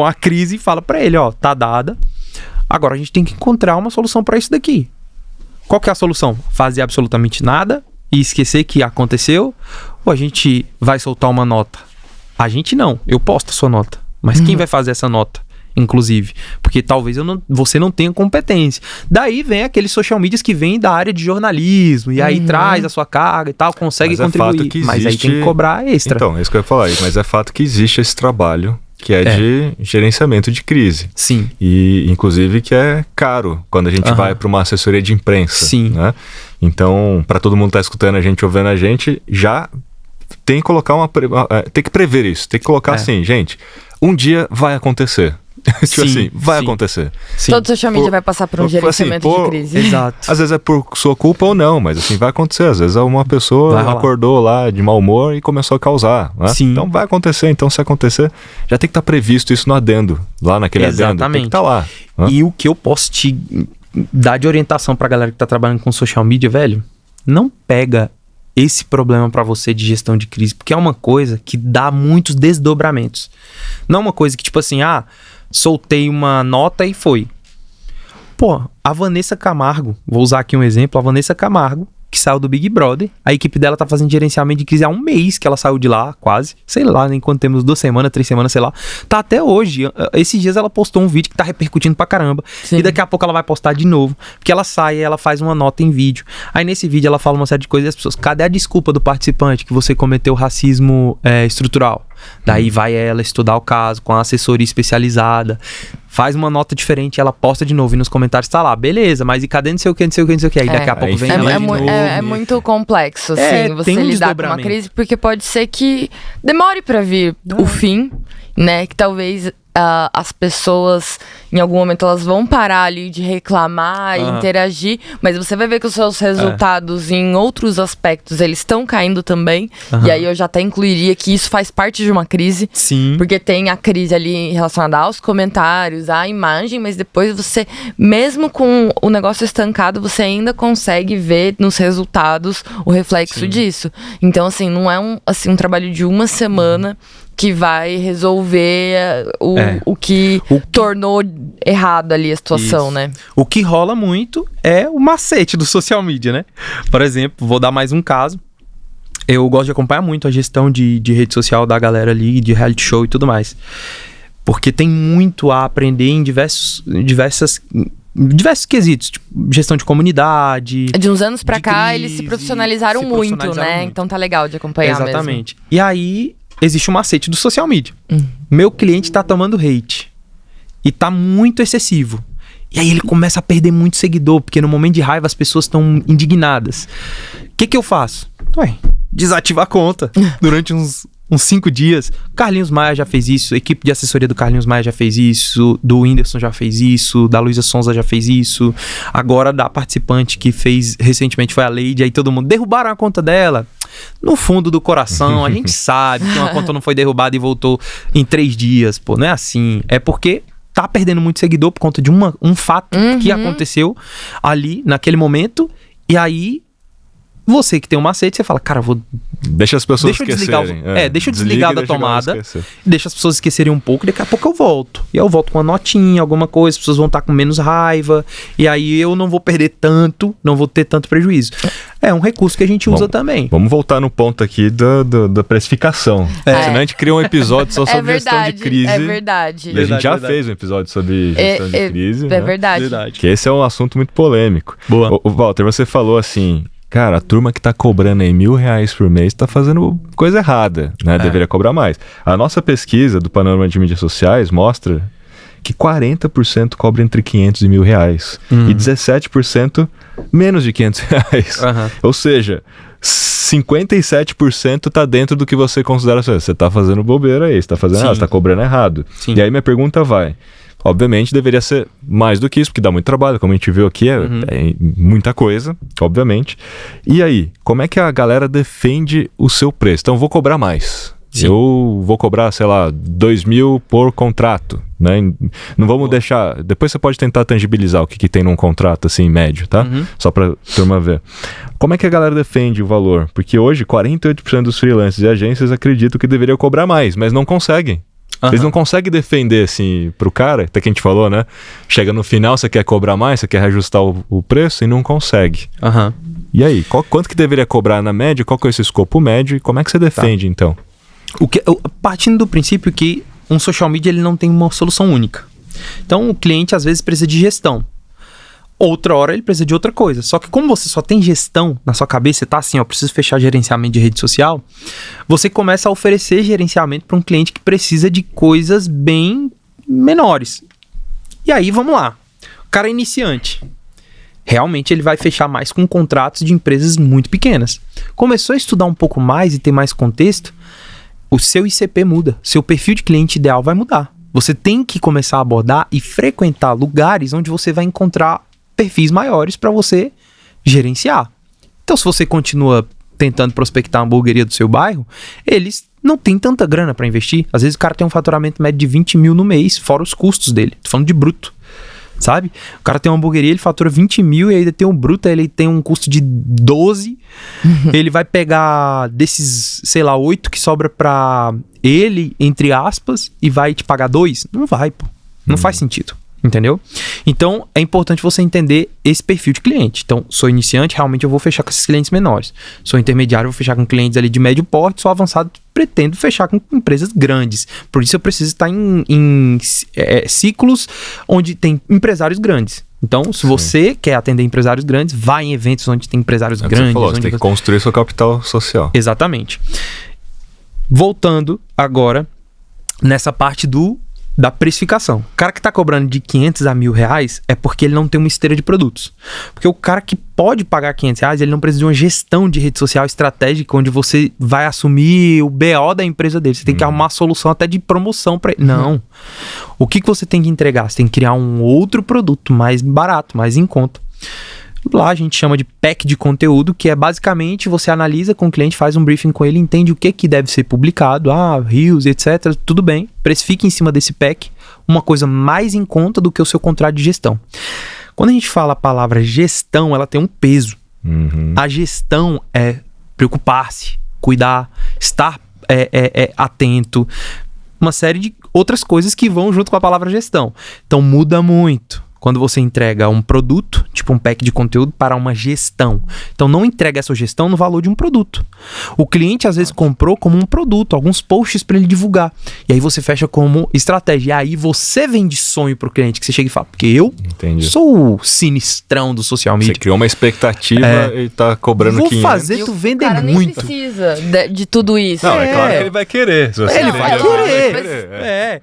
a crise e fala pra ele, tá dada, agora a gente tem que encontrar uma solução para isso daqui. Qual que é a solução? Fazer absolutamente nada e esquecer que aconteceu, ou a gente vai soltar uma nota? A gente não, eu posto a sua nota, mas quem vai fazer essa nota, inclusive? Porque talvez você não tenha competência. Daí vem aqueles social medias que vêm da área de jornalismo, e aí traz a sua carga e tal, consegue contribuir, mas aí tem que cobrar extra. Então, é isso que eu ia falar, mas é fato que existe esse trabalho que é de gerenciamento de crise. Sim. E, inclusive, que é caro quando a gente vai para uma assessoria de imprensa. Sim. Né? Então, para todo mundo que está escutando a gente, ouvindo a gente, já tem que colocar tem que prever isso. Tem que colocar assim, gente, um dia vai acontecer. Tipo assim, vai acontecer. Sim. Todo social media vai passar por um gerenciamento de crise. Exato. Às vezes é por sua culpa ou não, mas assim, vai acontecer. Às vezes uma pessoa acordou lá de mau humor e começou a causar. Né? Então vai acontecer. Então se acontecer, já tem que estar previsto isso no adendo. Lá naquele adendo, tem que estar lá. Né? E o que eu posso te dar de orientação pra galera que tá trabalhando com social media, velho, não pega esse problema pra você de gestão de crise, porque é uma coisa que dá muitos desdobramentos. Não é uma coisa que tipo assim, soltei uma nota e foi. Pô, a Vanessa Camargo, vou usar aqui um exemplo, a Vanessa Camargo, que saiu do Big Brother, a equipe dela tá fazendo gerenciamento de crise há um mês que ela saiu de lá, quase, sei lá, nem quanto temos, 2 semanas, 3 semanas, sei lá, tá até hoje. Esses dias ela postou um vídeo que tá repercutindo pra caramba, e daqui a pouco ela vai postar de novo, porque ela sai e ela faz uma nota em vídeo, aí nesse vídeo ela fala uma série de coisas e as pessoas, cadê a desculpa do participante que você cometeu racismo estrutural? Daí vai ela estudar o caso com a assessoria especializada, faz uma nota diferente, ela posta de novo e nos comentários tá lá, beleza, mas e cadê não sei o que, aí daqui a pouco vem ela de novo. É muito complexo, assim, você lidar com uma crise, porque pode ser que demore pra vir o fim, né, que talvez as pessoas, em algum momento, elas vão parar ali de reclamar e interagir, mas você vai ver que os seus resultados em outros aspectos, eles estão caindo também, e aí eu já até incluiria que isso faz parte de uma crise, porque tem a crise ali relacionada aos comentários, à imagem, mas depois você, mesmo com o negócio estancado, você ainda consegue ver nos resultados o reflexo disso. Então, assim, não é um trabalho de uma semana que vai resolver o que tornou errado ali a situação, né? O que rola muito é o macete do social media, né? Por exemplo, vou dar mais um caso. Eu gosto de acompanhar muito a gestão de rede social da galera ali, de reality show e tudo mais. Porque tem muito a aprender em diversos quesitos, tipo gestão de comunidade. De uns anos pra cá, eles se profissionalizaram muito, né? Então tá legal de acompanhar mesmo. Exatamente. E aí existe um macete do social media. Meu cliente tá tomando hate e tá muito excessivo. E aí ele começa a perder muito seguidor, porque no momento de raiva as pessoas estão indignadas. O que eu faço? Desativa a conta durante uns 5 dias. Carlinhos Maia já fez isso, a equipe de assessoria do Carlinhos Maia já fez isso, do Whindersson já fez isso, da Luísa Sonza já fez isso, agora da participante que fez recentemente foi a Leide, aí todo mundo derrubaram a conta dela. No fundo do coração, a gente sabe que uma conta não foi derrubada e voltou em 3 dias, pô, não é assim. É porque tá perdendo muito seguidor por conta de um fato que aconteceu ali, naquele momento, e aí você que tem um macete, você fala, cara, deixa as pessoas esquecerem. Deixa eu desligar da tomada, deixa as pessoas esquecerem um pouco, daqui a pouco eu volto. E aí eu volto com uma notinha, alguma coisa, as pessoas vão estar com menos raiva, e aí eu não vou perder tanto, não vou ter tanto prejuízo. É um recurso que a gente usa também. Vamos voltar no ponto aqui da precificação. Senão a gente cria um episódio só sobre gestão de crise. É verdade. E a gente já fez um episódio sobre gestão de crise. É verdade. Que esse é um assunto muito polêmico. Boa. O Walter, você falou assim... Cara, a turma que tá cobrando aí R$1.000 por mês tá fazendo coisa errada, né? Deveria cobrar mais. A nossa pesquisa do Panorama de Mídias Sociais mostra que 40% cobra entre R$500 e R$1.000. E 17% menos de R$500. Ou seja, 57% tá dentro do que você considera. Você tá fazendo bobeira aí, você tá fazendo errado, você tá cobrando errado. Sim. E aí minha pergunta vai... Obviamente deveria ser mais do que isso, porque dá muito trabalho, como a gente viu aqui, é muita coisa, obviamente. E aí, como é que a galera defende o seu preço? Então, vou cobrar mais. Sim. Eu vou cobrar, sei lá, 2.000 por contrato, né? Não vamos deixar... Depois você pode tentar tangibilizar o que tem num contrato, assim, médio, tá? Só pra turma ver. Como é que a galera defende o valor? Porque hoje, 48% dos freelancers e agências acreditam que deveriam cobrar mais, mas não conseguem. Eles não conseguem defender, assim, pro cara, até que a gente falou, né? Chega no final, você quer cobrar mais, você quer reajustar o preço e não consegue. E aí, quanto que deveria cobrar na média? Qual que é esse escopo médio? E como é que você defende, então? Partindo do princípio que um social media ele não tem uma solução única. Então, o cliente, às vezes, precisa de gestão. Outra hora ele precisa de outra coisa. Só que como você só tem gestão na sua cabeça, você tá assim, ó, preciso fechar gerenciamento de rede social, você começa a oferecer gerenciamento para um cliente que precisa de coisas bem menores. E aí, vamos lá. O cara é iniciante. Realmente ele vai fechar mais com contratos de empresas muito pequenas. Começou a estudar um pouco mais e ter mais contexto, o seu ICP muda. Seu perfil de cliente ideal vai mudar. Você tem que começar a abordar e frequentar lugares onde você vai encontrar perfis maiores para você gerenciar. Então, se você continua tentando prospectar a hamburgueria do seu bairro, eles não têm tanta grana para investir. Às vezes o cara tem um faturamento médio de 20 mil no mês, fora os custos dele. Tô falando de bruto, sabe? O cara tem uma hamburgueria, ele fatura 20 mil e ainda tem um bruto, ele tem um custo de 12. Ele vai pegar desses, sei lá, 8 que sobra para ele, entre aspas, e vai te pagar 2? Não vai, pô. Não faz sentido. Entendeu? Então, é importante você entender esse perfil de cliente. Então, sou iniciante, realmente eu vou fechar com esses clientes menores. Sou intermediário, eu vou fechar com clientes ali de médio porte. Sou avançado, pretendo fechar com empresas grandes. Por isso, eu preciso estar em ciclos onde tem empresários grandes. Então, se você quer atender empresários grandes, vá em eventos onde tem empresários grandes. Você falou, você tem que construir seu capital social. Exatamente. Voltando agora nessa parte da precificação. O cara que está cobrando de 500 a R$1.000 é porque ele não tem uma esteira de produtos. Porque o cara que pode pagar R$500, ele não precisa de uma gestão de rede social estratégica onde você vai assumir o BO da empresa dele. Você tem que arrumar a solução até de promoção para ele. Não. O que você tem que entregar? Você tem que criar um outro produto mais barato, mais em conta. Lá a gente chama de pack de conteúdo, que é basicamente você analisa com o cliente, faz um briefing com ele, entende o que deve ser publicado, Reels, etc. Tudo bem, precifique em cima desse pack uma coisa mais em conta do que o seu contrato de gestão. Quando a gente fala a palavra gestão, ela tem um peso. A gestão é preocupar-se, cuidar, estar atento, uma série de outras coisas que vão junto com a palavra gestão. Então muda muito quando você entrega um produto, tipo um pack de conteúdo, para uma gestão. Então não entrega essa gestão no valor de um produto. O cliente às vezes comprou como um produto, alguns posts para ele divulgar. E aí você fecha como estratégia. E aí você vende sonho pro cliente, que você chega e fala, porque eu sou o sinistrão do social media. Você criou uma expectativa e tá cobrando 500. Vou fazer tu vender cara muito. Nem precisa de tudo isso. Não, é claro que ele vai querer. Se você Ele vai querer.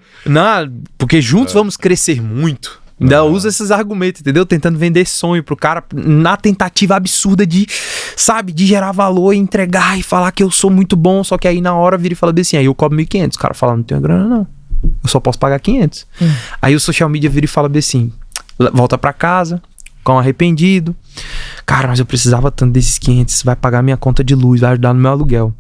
Porque juntos vamos crescer muito. Ainda usa esses argumentos, entendeu? Tentando vender sonho pro cara na tentativa absurda de, sabe, de gerar valor e entregar e falar que eu sou muito bom, só que aí na hora vira e fala assim, aí eu cobro 1.500. O cara fala, não tenho grana não, eu só posso pagar 500. Aí o social media vira e fala assim, volta pra casa, com arrependido. Cara, mas eu precisava tanto desses 500, vai pagar minha conta de luz, vai ajudar no meu aluguel.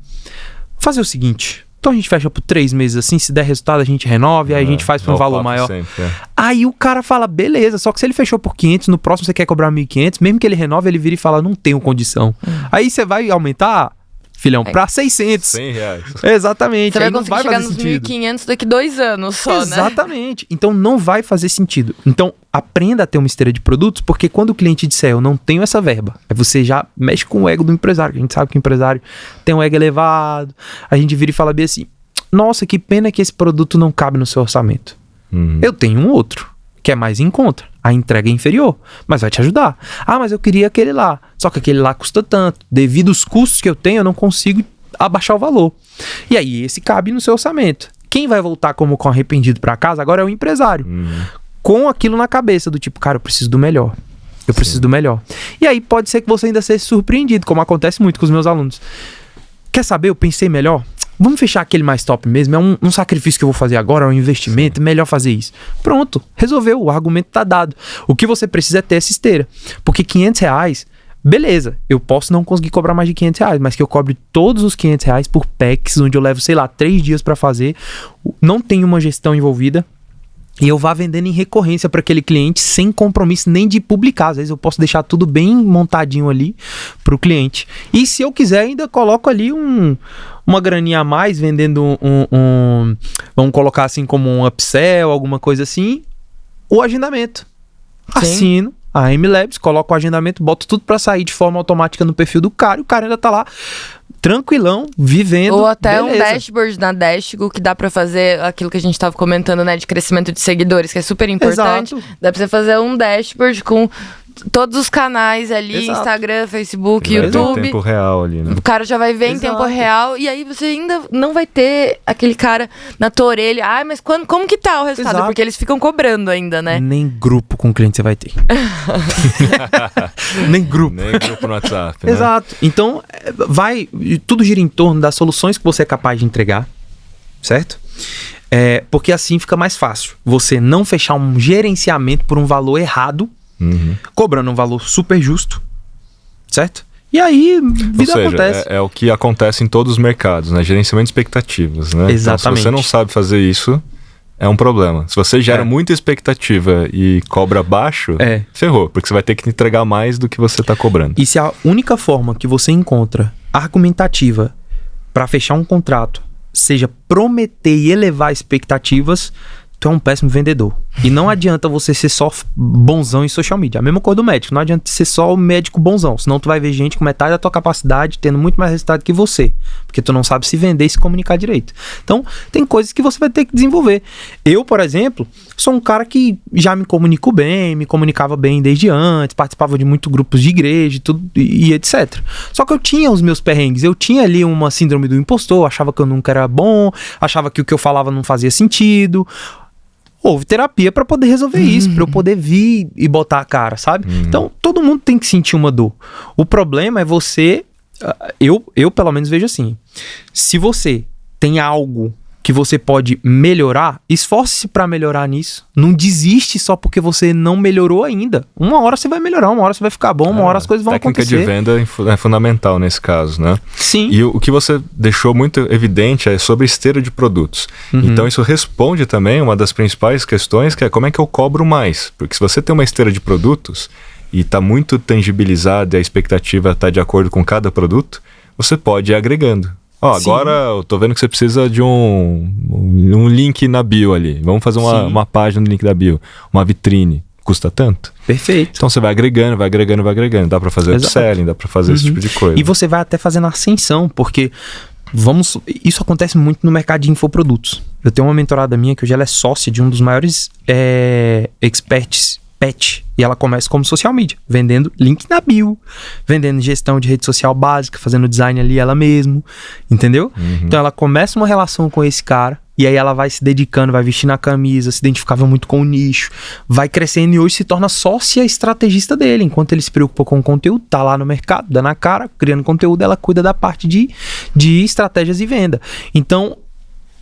Vou fazer o seguinte... Então a gente fecha por 3 meses assim, se der resultado a gente renove, aí a gente faz por um valor maior. Sempre, Aí o cara fala, beleza, só que se ele fechou por 500, no próximo você quer cobrar 1.500, mesmo que ele renove, ele vira e fala, não tenho condição. Aí você vai aumentar, filhão, pra 600. R$100. Exatamente. Você vai aí não conseguir vai chegar fazer nos sentido. 1.500 daqui 2 anos só, né? Exatamente. Então não vai fazer sentido. Então aprenda a ter uma esteira de produtos, porque quando o cliente disser, eu não tenho essa verba, aí você já mexe com o ego do empresário. A gente sabe que o empresário tem um ego elevado. A gente vira e fala bem assim, nossa, que pena que esse produto não cabe no seu orçamento. Eu tenho um outro, que é mais em conta. A entrega é inferior, mas vai te ajudar. Ah, mas eu queria aquele lá. Só que aquele lá custa tanto. Devido aos custos que eu tenho, eu não consigo abaixar o valor. E aí, esse cabe no seu orçamento. Quem vai voltar como com arrependido para casa agora é o empresário. Com aquilo na cabeça, do tipo, cara, eu preciso do melhor. Eu preciso do melhor. E aí, pode ser que você ainda seja surpreendido, como acontece muito com os meus alunos. Quer saber? Eu pensei melhor. Vamos fechar aquele mais top mesmo? É um sacrifício que eu vou fazer agora, é um investimento, é melhor fazer isso. Pronto, resolveu, o argumento tá dado. O que você precisa é ter essa esteira. Porque R$500, beleza, eu posso não conseguir cobrar mais de R$500, mas que eu cobre todos os R$500 por packs, onde eu levo, sei lá, 3 dias para fazer, não tem uma gestão envolvida, e eu vá vendendo em recorrência para aquele cliente sem compromisso nem de publicar. Às vezes eu posso deixar tudo bem montadinho ali para o cliente. E se eu quiser, ainda coloco ali uma graninha a mais, vendendo vamos colocar assim como um upsell, alguma coisa assim, o agendamento. Assino a MLabs, coloco o agendamento, boto tudo para sair de forma automática no perfil do cara, e o cara ainda tá lá tranquilão, vivendo. Ou até beleza. um dashboard na Dashgo, que dá pra fazer aquilo que a gente tava comentando, né, de crescimento de seguidores, que é super importante. Exato. Dá pra você fazer um dashboard com todos os canais ali, Exato. Instagram, Facebook, Vai ver em YouTube. tempo real ali, né? O cara já vai ver em Exato. tempo real, e aí você ainda não vai ter aquele cara na tua orelha. Ah, mas como que tá o resultado? Exato. Porque eles ficam cobrando ainda, né? Nem grupo com cliente você vai ter. Nem grupo. Nem grupo no WhatsApp, né? Exato. Então, tudo gira em torno das soluções que você é capaz de entregar, certo? Porque assim fica mais fácil. Você não fechar um gerenciamento por um valor errado, cobrando um valor super justo, certo? E aí, vida Ou seja, acontece. é o que acontece em todos os mercados, né? Gerenciamento de expectativas, né? Exatamente. Então, se você não sabe fazer isso, é um problema. Se você gera muita expectativa e cobra baixo, ferrou, porque você vai ter que entregar mais do que você está cobrando. E se a única forma que você encontra argumentativa para fechar um contrato seja prometer e elevar expectativas, tu é um péssimo vendedor. E não adianta você ser só bonzão em social media. A mesma coisa do médico. Não adianta ser só o médico bonzão. Senão tu vai ver gente com metade da tua capacidade tendo muito mais resultado que você. Porque tu não sabe se vender e se comunicar direito. Então, tem coisas que você vai ter que desenvolver. Eu, por exemplo, sou um cara que já me comunico bem, me comunicava bem desde antes, participava de muitos grupos de igreja e etc. Só que eu tinha os meus perrengues. Eu tinha ali uma síndrome do impostor, achava que eu nunca era bom, achava que o que eu falava não fazia sentido. Houve terapia para poder resolver isso, para eu poder vir e botar a cara, sabe? Então, todo mundo tem que sentir uma dor. O problema é você... Eu pelo menos vejo assim. Se você tem algo que você pode melhorar, esforce-se para melhorar nisso. Não desiste só porque você não melhorou ainda. Uma hora você vai melhorar, uma hora você vai ficar bom, uma hora as coisas vão acontecer. Técnica de venda é fundamental nesse caso, né? Sim. E o que você deixou muito evidente é sobre esteira de produtos. Então isso responde também uma das principais questões, que é como é que eu cobro mais? Porque se você tem uma esteira de produtos e está muito tangibilizada e a expectativa está de acordo com cada produto, você pode ir agregando. Agora eu tô vendo que você precisa de um link na bio ali. Vamos fazer uma página no link da bio. Uma vitrine. Custa tanto? Perfeito. Então você vai agregando. Dá pra fazer upselling, dá pra fazer esse tipo de coisa. E você vai até fazendo ascensão, porque isso acontece muito no mercado de infoprodutos. Eu tenho uma mentorada minha que hoje ela é sócia de um dos maiores experts pet, e ela começa como social media, vendendo link na bio, vendendo gestão de rede social básica, fazendo design ali ela mesma, entendeu? Então ela começa uma relação com esse cara, e aí ela vai se dedicando, vai vestindo a camisa, se identificava muito com o nicho, vai crescendo e hoje se torna sócia estrategista dele, enquanto ele se preocupa com o conteúdo, tá lá no mercado, dando a cara, criando conteúdo, ela cuida da parte de estratégias e venda. Então,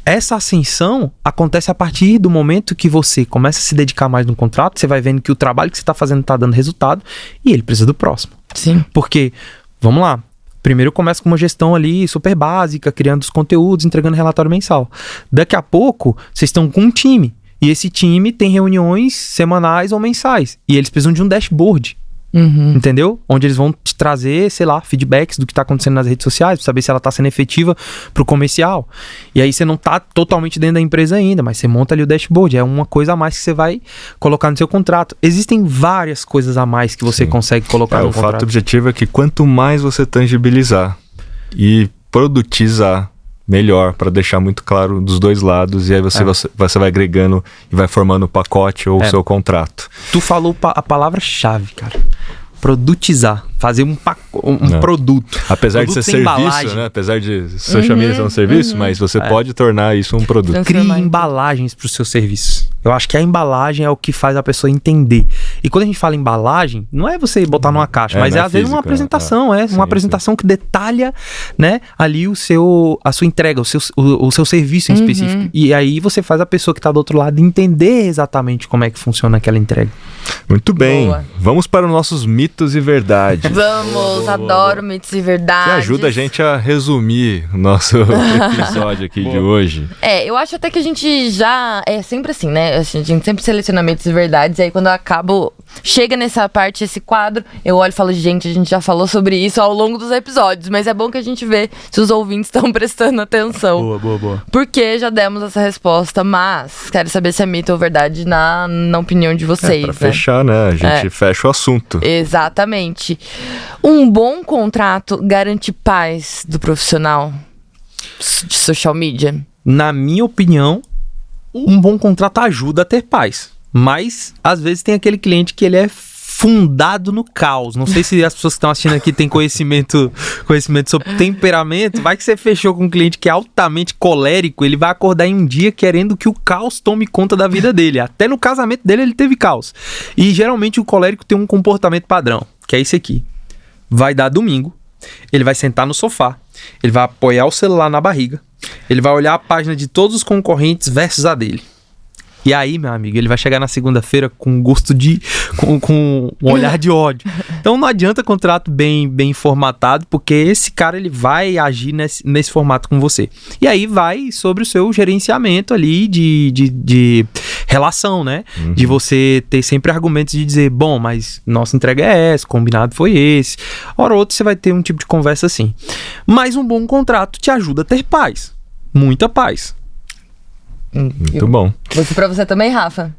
essa ascensão acontece a partir do momento que você começa a se dedicar mais no contrato, você vai vendo que o trabalho que você está fazendo está dando resultado e ele precisa do próximo. Sim. Porque, vamos lá, primeiro eu começo com uma gestão ali super básica, criando os conteúdos, entregando relatório mensal. Daqui a pouco, vocês estão com um time. E esse time tem reuniões semanais ou mensais. E eles precisam de um dashboard. Entendeu? Onde eles vão te trazer, sei lá, feedbacks do que tá acontecendo nas redes sociais, pra saber se ela tá sendo efetiva pro comercial. E aí você não tá totalmente dentro da empresa ainda, mas você monta ali o dashboard. É uma coisa a mais que você vai colocar no seu contrato. Existem várias coisas a mais que você consegue colocar no contrato. O fato objetivo é que quanto mais você tangibilizar e produtizar, melhor, para deixar muito claro dos dois lados, e aí você vai agregando e vai formando o pacote ou o seu contrato. Tu falou a palavra-chave, cara. Produtizar, fazer um produto. Apesar produto de ser serviço, né? Apesar de social media ser um serviço, mas você pode tornar isso um produto. Crie embalagens para os seus serviços. Eu acho que a embalagem é o que faz a pessoa entender. E quando a gente fala embalagem, não é você botar numa caixa, mas às vezes uma apresentação, uma apresentação que detalha, né, ali a sua entrega, o seu serviço em específico. E aí você faz a pessoa que está do outro lado entender exatamente como é que funciona aquela entrega. Muito bem. Boa. Vamos para os nossos mitos e verdades. Vamos, adoro mitos e verdades. Que ajuda a gente a resumir o nosso episódio aqui de hoje. Eu acho até que a gente já... É sempre assim, né? A gente sempre seleciona mitos e verdades, e aí quando eu acabo... Chega nessa parte, esse quadro, eu olho e falo, gente, a gente já falou sobre isso ao longo dos episódios, mas é bom que a gente vê se os ouvintes estão prestando atenção. Boa. Porque já demos essa resposta, mas quero saber se é mito ou verdade na opinião de vocês. Pra fechar, né? A gente fecha o assunto. Exatamente. Um bom contrato garante paz do profissional de social media? Na minha opinião, um bom contrato ajuda a ter paz. Mas, às vezes, tem aquele cliente que ele é fundado no caos. Não sei se as pessoas que estão assistindo aqui têm conhecimento sobre temperamento. Vai que você fechou com um cliente que é altamente colérico, ele vai acordar em um dia querendo que o caos tome conta da vida dele. Até no casamento dele ele teve caos. E, geralmente, o colérico tem um comportamento padrão, que é esse aqui. Vai dar domingo, ele vai sentar no sofá, ele vai apoiar o celular na barriga, ele vai olhar a página de todos os concorrentes versus a dele. E aí, meu amigo, ele vai chegar na segunda-feira com gosto com um olhar de ódio. Então não adianta contrato bem formatado, porque esse cara ele vai agir nesse formato com você. E aí vai sobre o seu gerenciamento ali de relação, né? De você ter sempre argumentos de dizer, bom, mas nossa entrega é essa, combinado foi esse. Hora ou outra você vai ter um tipo de conversa assim. Mas um bom contrato te ajuda a ter paz. Muita paz. Muito bom. Pra você também, Rafa?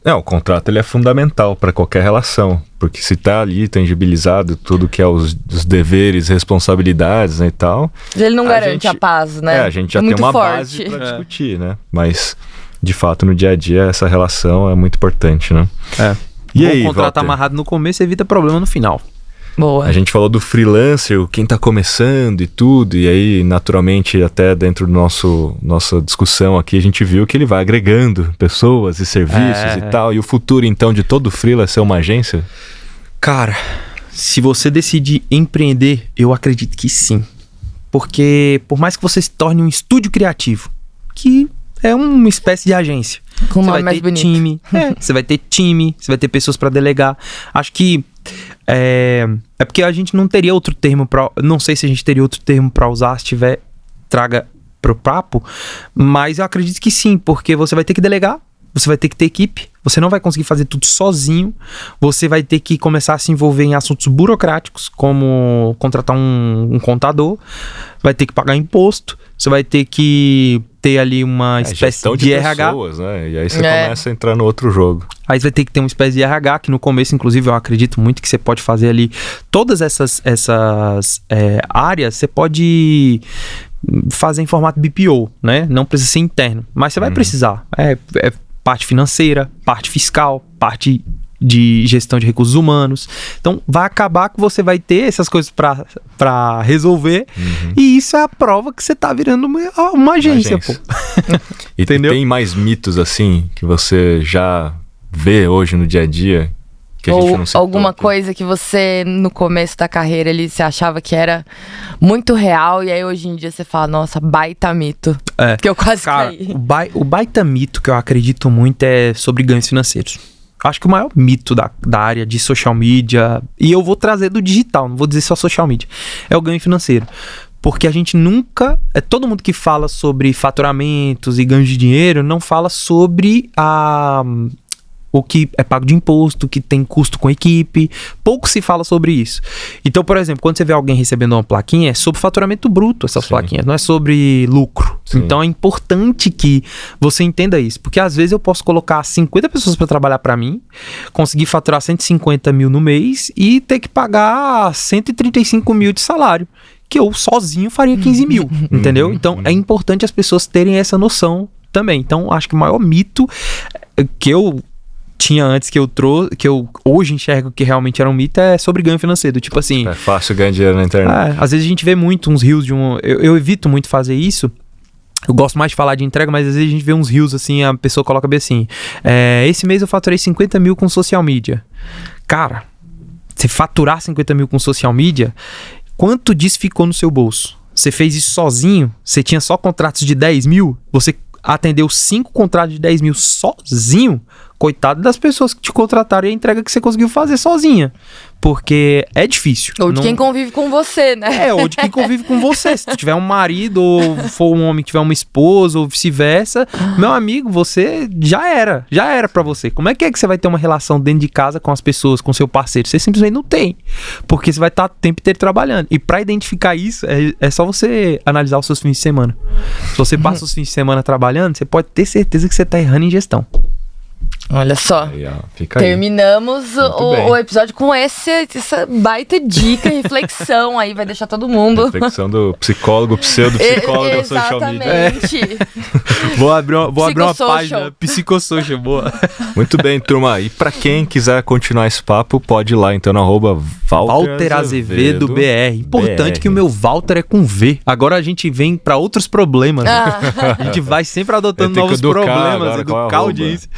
O contrato ele é fundamental para qualquer relação, porque se tá ali tangibilizado tudo que é os deveres, responsabilidades, né, e tal... Ele não garante a paz, né? A gente já tem uma base para discutir, né? Mas, de fato, no dia a dia, essa relação é muito importante, né? E aí, contrato Walter? Amarrado no começo evita problema no final. Boa. A gente falou do freelancer, quem tá começando e tudo, e aí, naturalmente, até dentro do nossa discussão aqui, a gente viu que ele vai agregando pessoas e serviços e tal, e o futuro, então, de todo freelancer ser uma agência? Cara, se você decidir empreender, eu acredito que sim. Porque, por mais que você se torne um estúdio criativo, que é uma espécie de agência, com você vai mais ter bonito. time, você vai ter time, você vai ter pessoas para delegar. Acho que é porque a gente não teria outro termo para, não sei se a gente teria outro termo para usar, se tiver, traga pro papo, mas eu acredito que sim, porque você vai ter que delegar, você vai ter que ter equipe, você não vai conseguir fazer tudo sozinho, você vai ter que começar a se envolver em assuntos burocráticos, como contratar um contador, vai ter que pagar imposto, você vai ter que ter ali uma espécie de RH. Pessoas, né? E aí você começa a entrar no outro jogo. Aí você vai ter que ter uma espécie de RH, que no começo, inclusive, eu acredito muito que você pode fazer ali todas essas áreas, você pode fazer em formato BPO, né? Não precisa ser interno, mas você vai precisar. Parte financeira, parte fiscal, parte de gestão de recursos humanos. Então, vai acabar que você vai ter essas coisas para resolver. E isso é a prova que você tá virando uma agência, pô. E tem mais mitos, assim, que você já vê hoje no dia a dia? Que a gente não citou, alguma coisa que você, no começo da carreira, ali, você achava que era muito real, e aí hoje em dia você fala, nossa, baita mito. Que eu quase caí. O baita mito que eu acredito muito é sobre ganhos financeiros. Acho que o maior mito da área de social media, e eu vou trazer do digital, não vou dizer só social media, é o ganho financeiro. porque a gente nunca... todo mundo que fala sobre faturamentos e ganhos de dinheiro não fala sobre o que é pago de imposto, que tem custo com equipe. Pouco se fala sobre isso. Então, por exemplo, quando você vê alguém recebendo uma plaquinha, é sobre faturamento bruto essas plaquinhas, não é sobre lucro. Sim. Então, é importante que você entenda isso. Porque, às vezes, eu posso colocar 50 pessoas para trabalhar para mim, conseguir faturar 150 mil no mês e ter que pagar 135 mil de salário, que eu sozinho faria 15 mil, entendeu? Então, é importante as pessoas terem essa noção também. Então, acho que o maior mito que eu tinha antes, que eu hoje enxergo que realmente era um mito, é sobre ganho financeiro. Tipo assim... É fácil ganhar dinheiro na internet. Às vezes a gente vê muito uns reels de eu evito muito fazer isso. Eu gosto mais de falar de entrega, mas às vezes a gente vê uns reels assim, a pessoa coloca bem assim, esse mês eu faturei 50 mil com social media. Cara, você faturar 50 mil com social media, quanto disso ficou no seu bolso? Você fez isso sozinho? Você tinha só contratos de 10 mil? Você atendeu 5 contratos de 10 mil sozinho? Coitado das pessoas que te contrataram e a entrega que você conseguiu fazer sozinha. Porque é difícil. Ou de quem convive com você, né? Ou de quem convive com você. Se tu tiver um marido, ou for um homem que tiver uma esposa, ou vice-versa, meu amigo, você já era pra você. Como é que você vai ter uma relação dentro de casa com as pessoas, com seu parceiro? Você simplesmente não tem. Porque você vai estar o tempo inteiro trabalhando. E pra identificar isso, é só você analisar os seus fins de semana. Se você passa os fins de semana trabalhando, você pode ter certeza que você tá errando em gestão. Olha só, aí, fica terminamos o episódio com essa baita dica, reflexão aí, vai deixar todo mundo... Reflexão do psicólogo, pseudo-psicólogo da social media. Exatamente. Vou abrir uma página, psicossocial, boa. Muito bem, turma, e pra quem quiser continuar esse papo, pode ir lá então no Walter Azevedo BR. Importante que o meu Walter é com V. Agora a gente vem pra outros problemas, né? A gente vai sempre adotando novos problemas, educar a audiência.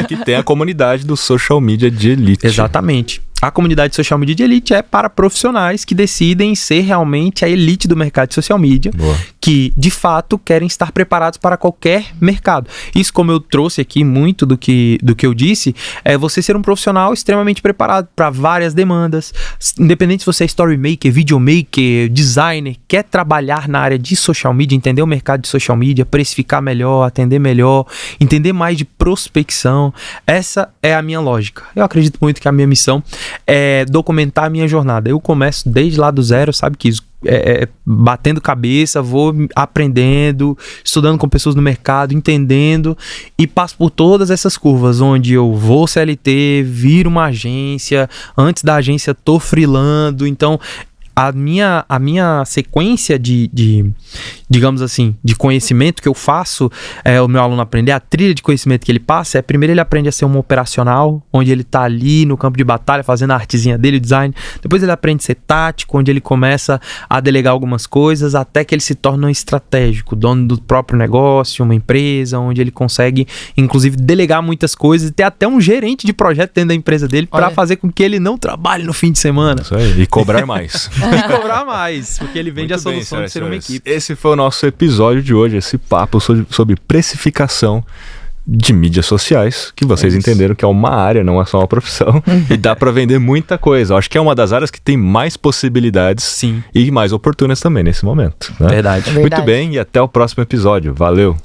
Que tem a comunidade do social media de elite. Exatamente. A comunidade de social media de elite é para profissionais que decidem ser realmente a elite do mercado de social media, que de fato querem estar preparados para qualquer mercado. Isso, como eu trouxe aqui muito do que eu disse, é você ser um profissional extremamente preparado para várias demandas, independente se você é story maker, videomaker, designer, quer trabalhar na área de social media, entender o mercado de social media, precificar melhor, atender melhor, entender mais de prospecção. Essa é a minha lógica. Eu acredito muito que a minha missão é documentar a minha jornada. Eu começo desde lá do zero, sabe que isso batendo cabeça, vou aprendendo, estudando com pessoas no mercado, entendendo, e passo por todas essas curvas, onde eu vou CLT, viro uma agência, antes da agência tô freelando. Então a minha sequência digamos assim, de conhecimento que eu faço, o meu aluno aprender, a trilha de conhecimento que ele passa, primeiro ele aprende a ser um operacional, onde ele tá ali no campo de batalha, fazendo a artezinha dele, o design. Depois ele aprende a ser tático, onde ele começa a delegar algumas coisas, até que ele se torna um estratégico, dono do próprio negócio, uma empresa, onde ele consegue, inclusive, delegar muitas coisas e ter até um gerente de projeto dentro da empresa dele para fazer com que ele não trabalhe no fim de semana. Isso aí, e cobrar mais. E cobrar mais, porque ele vende a solução de ser uma equipe. Esse foi o nosso episódio de hoje, esse papo sobre precificação de mídias sociais, que vocês entenderam que é uma área, não é só uma profissão, e dá para vender muita coisa. Eu acho que é uma das áreas que tem mais possibilidades. Sim. E mais oportunas também nesse momento, né? Verdade. Muito bem, e até o próximo episódio. Valeu!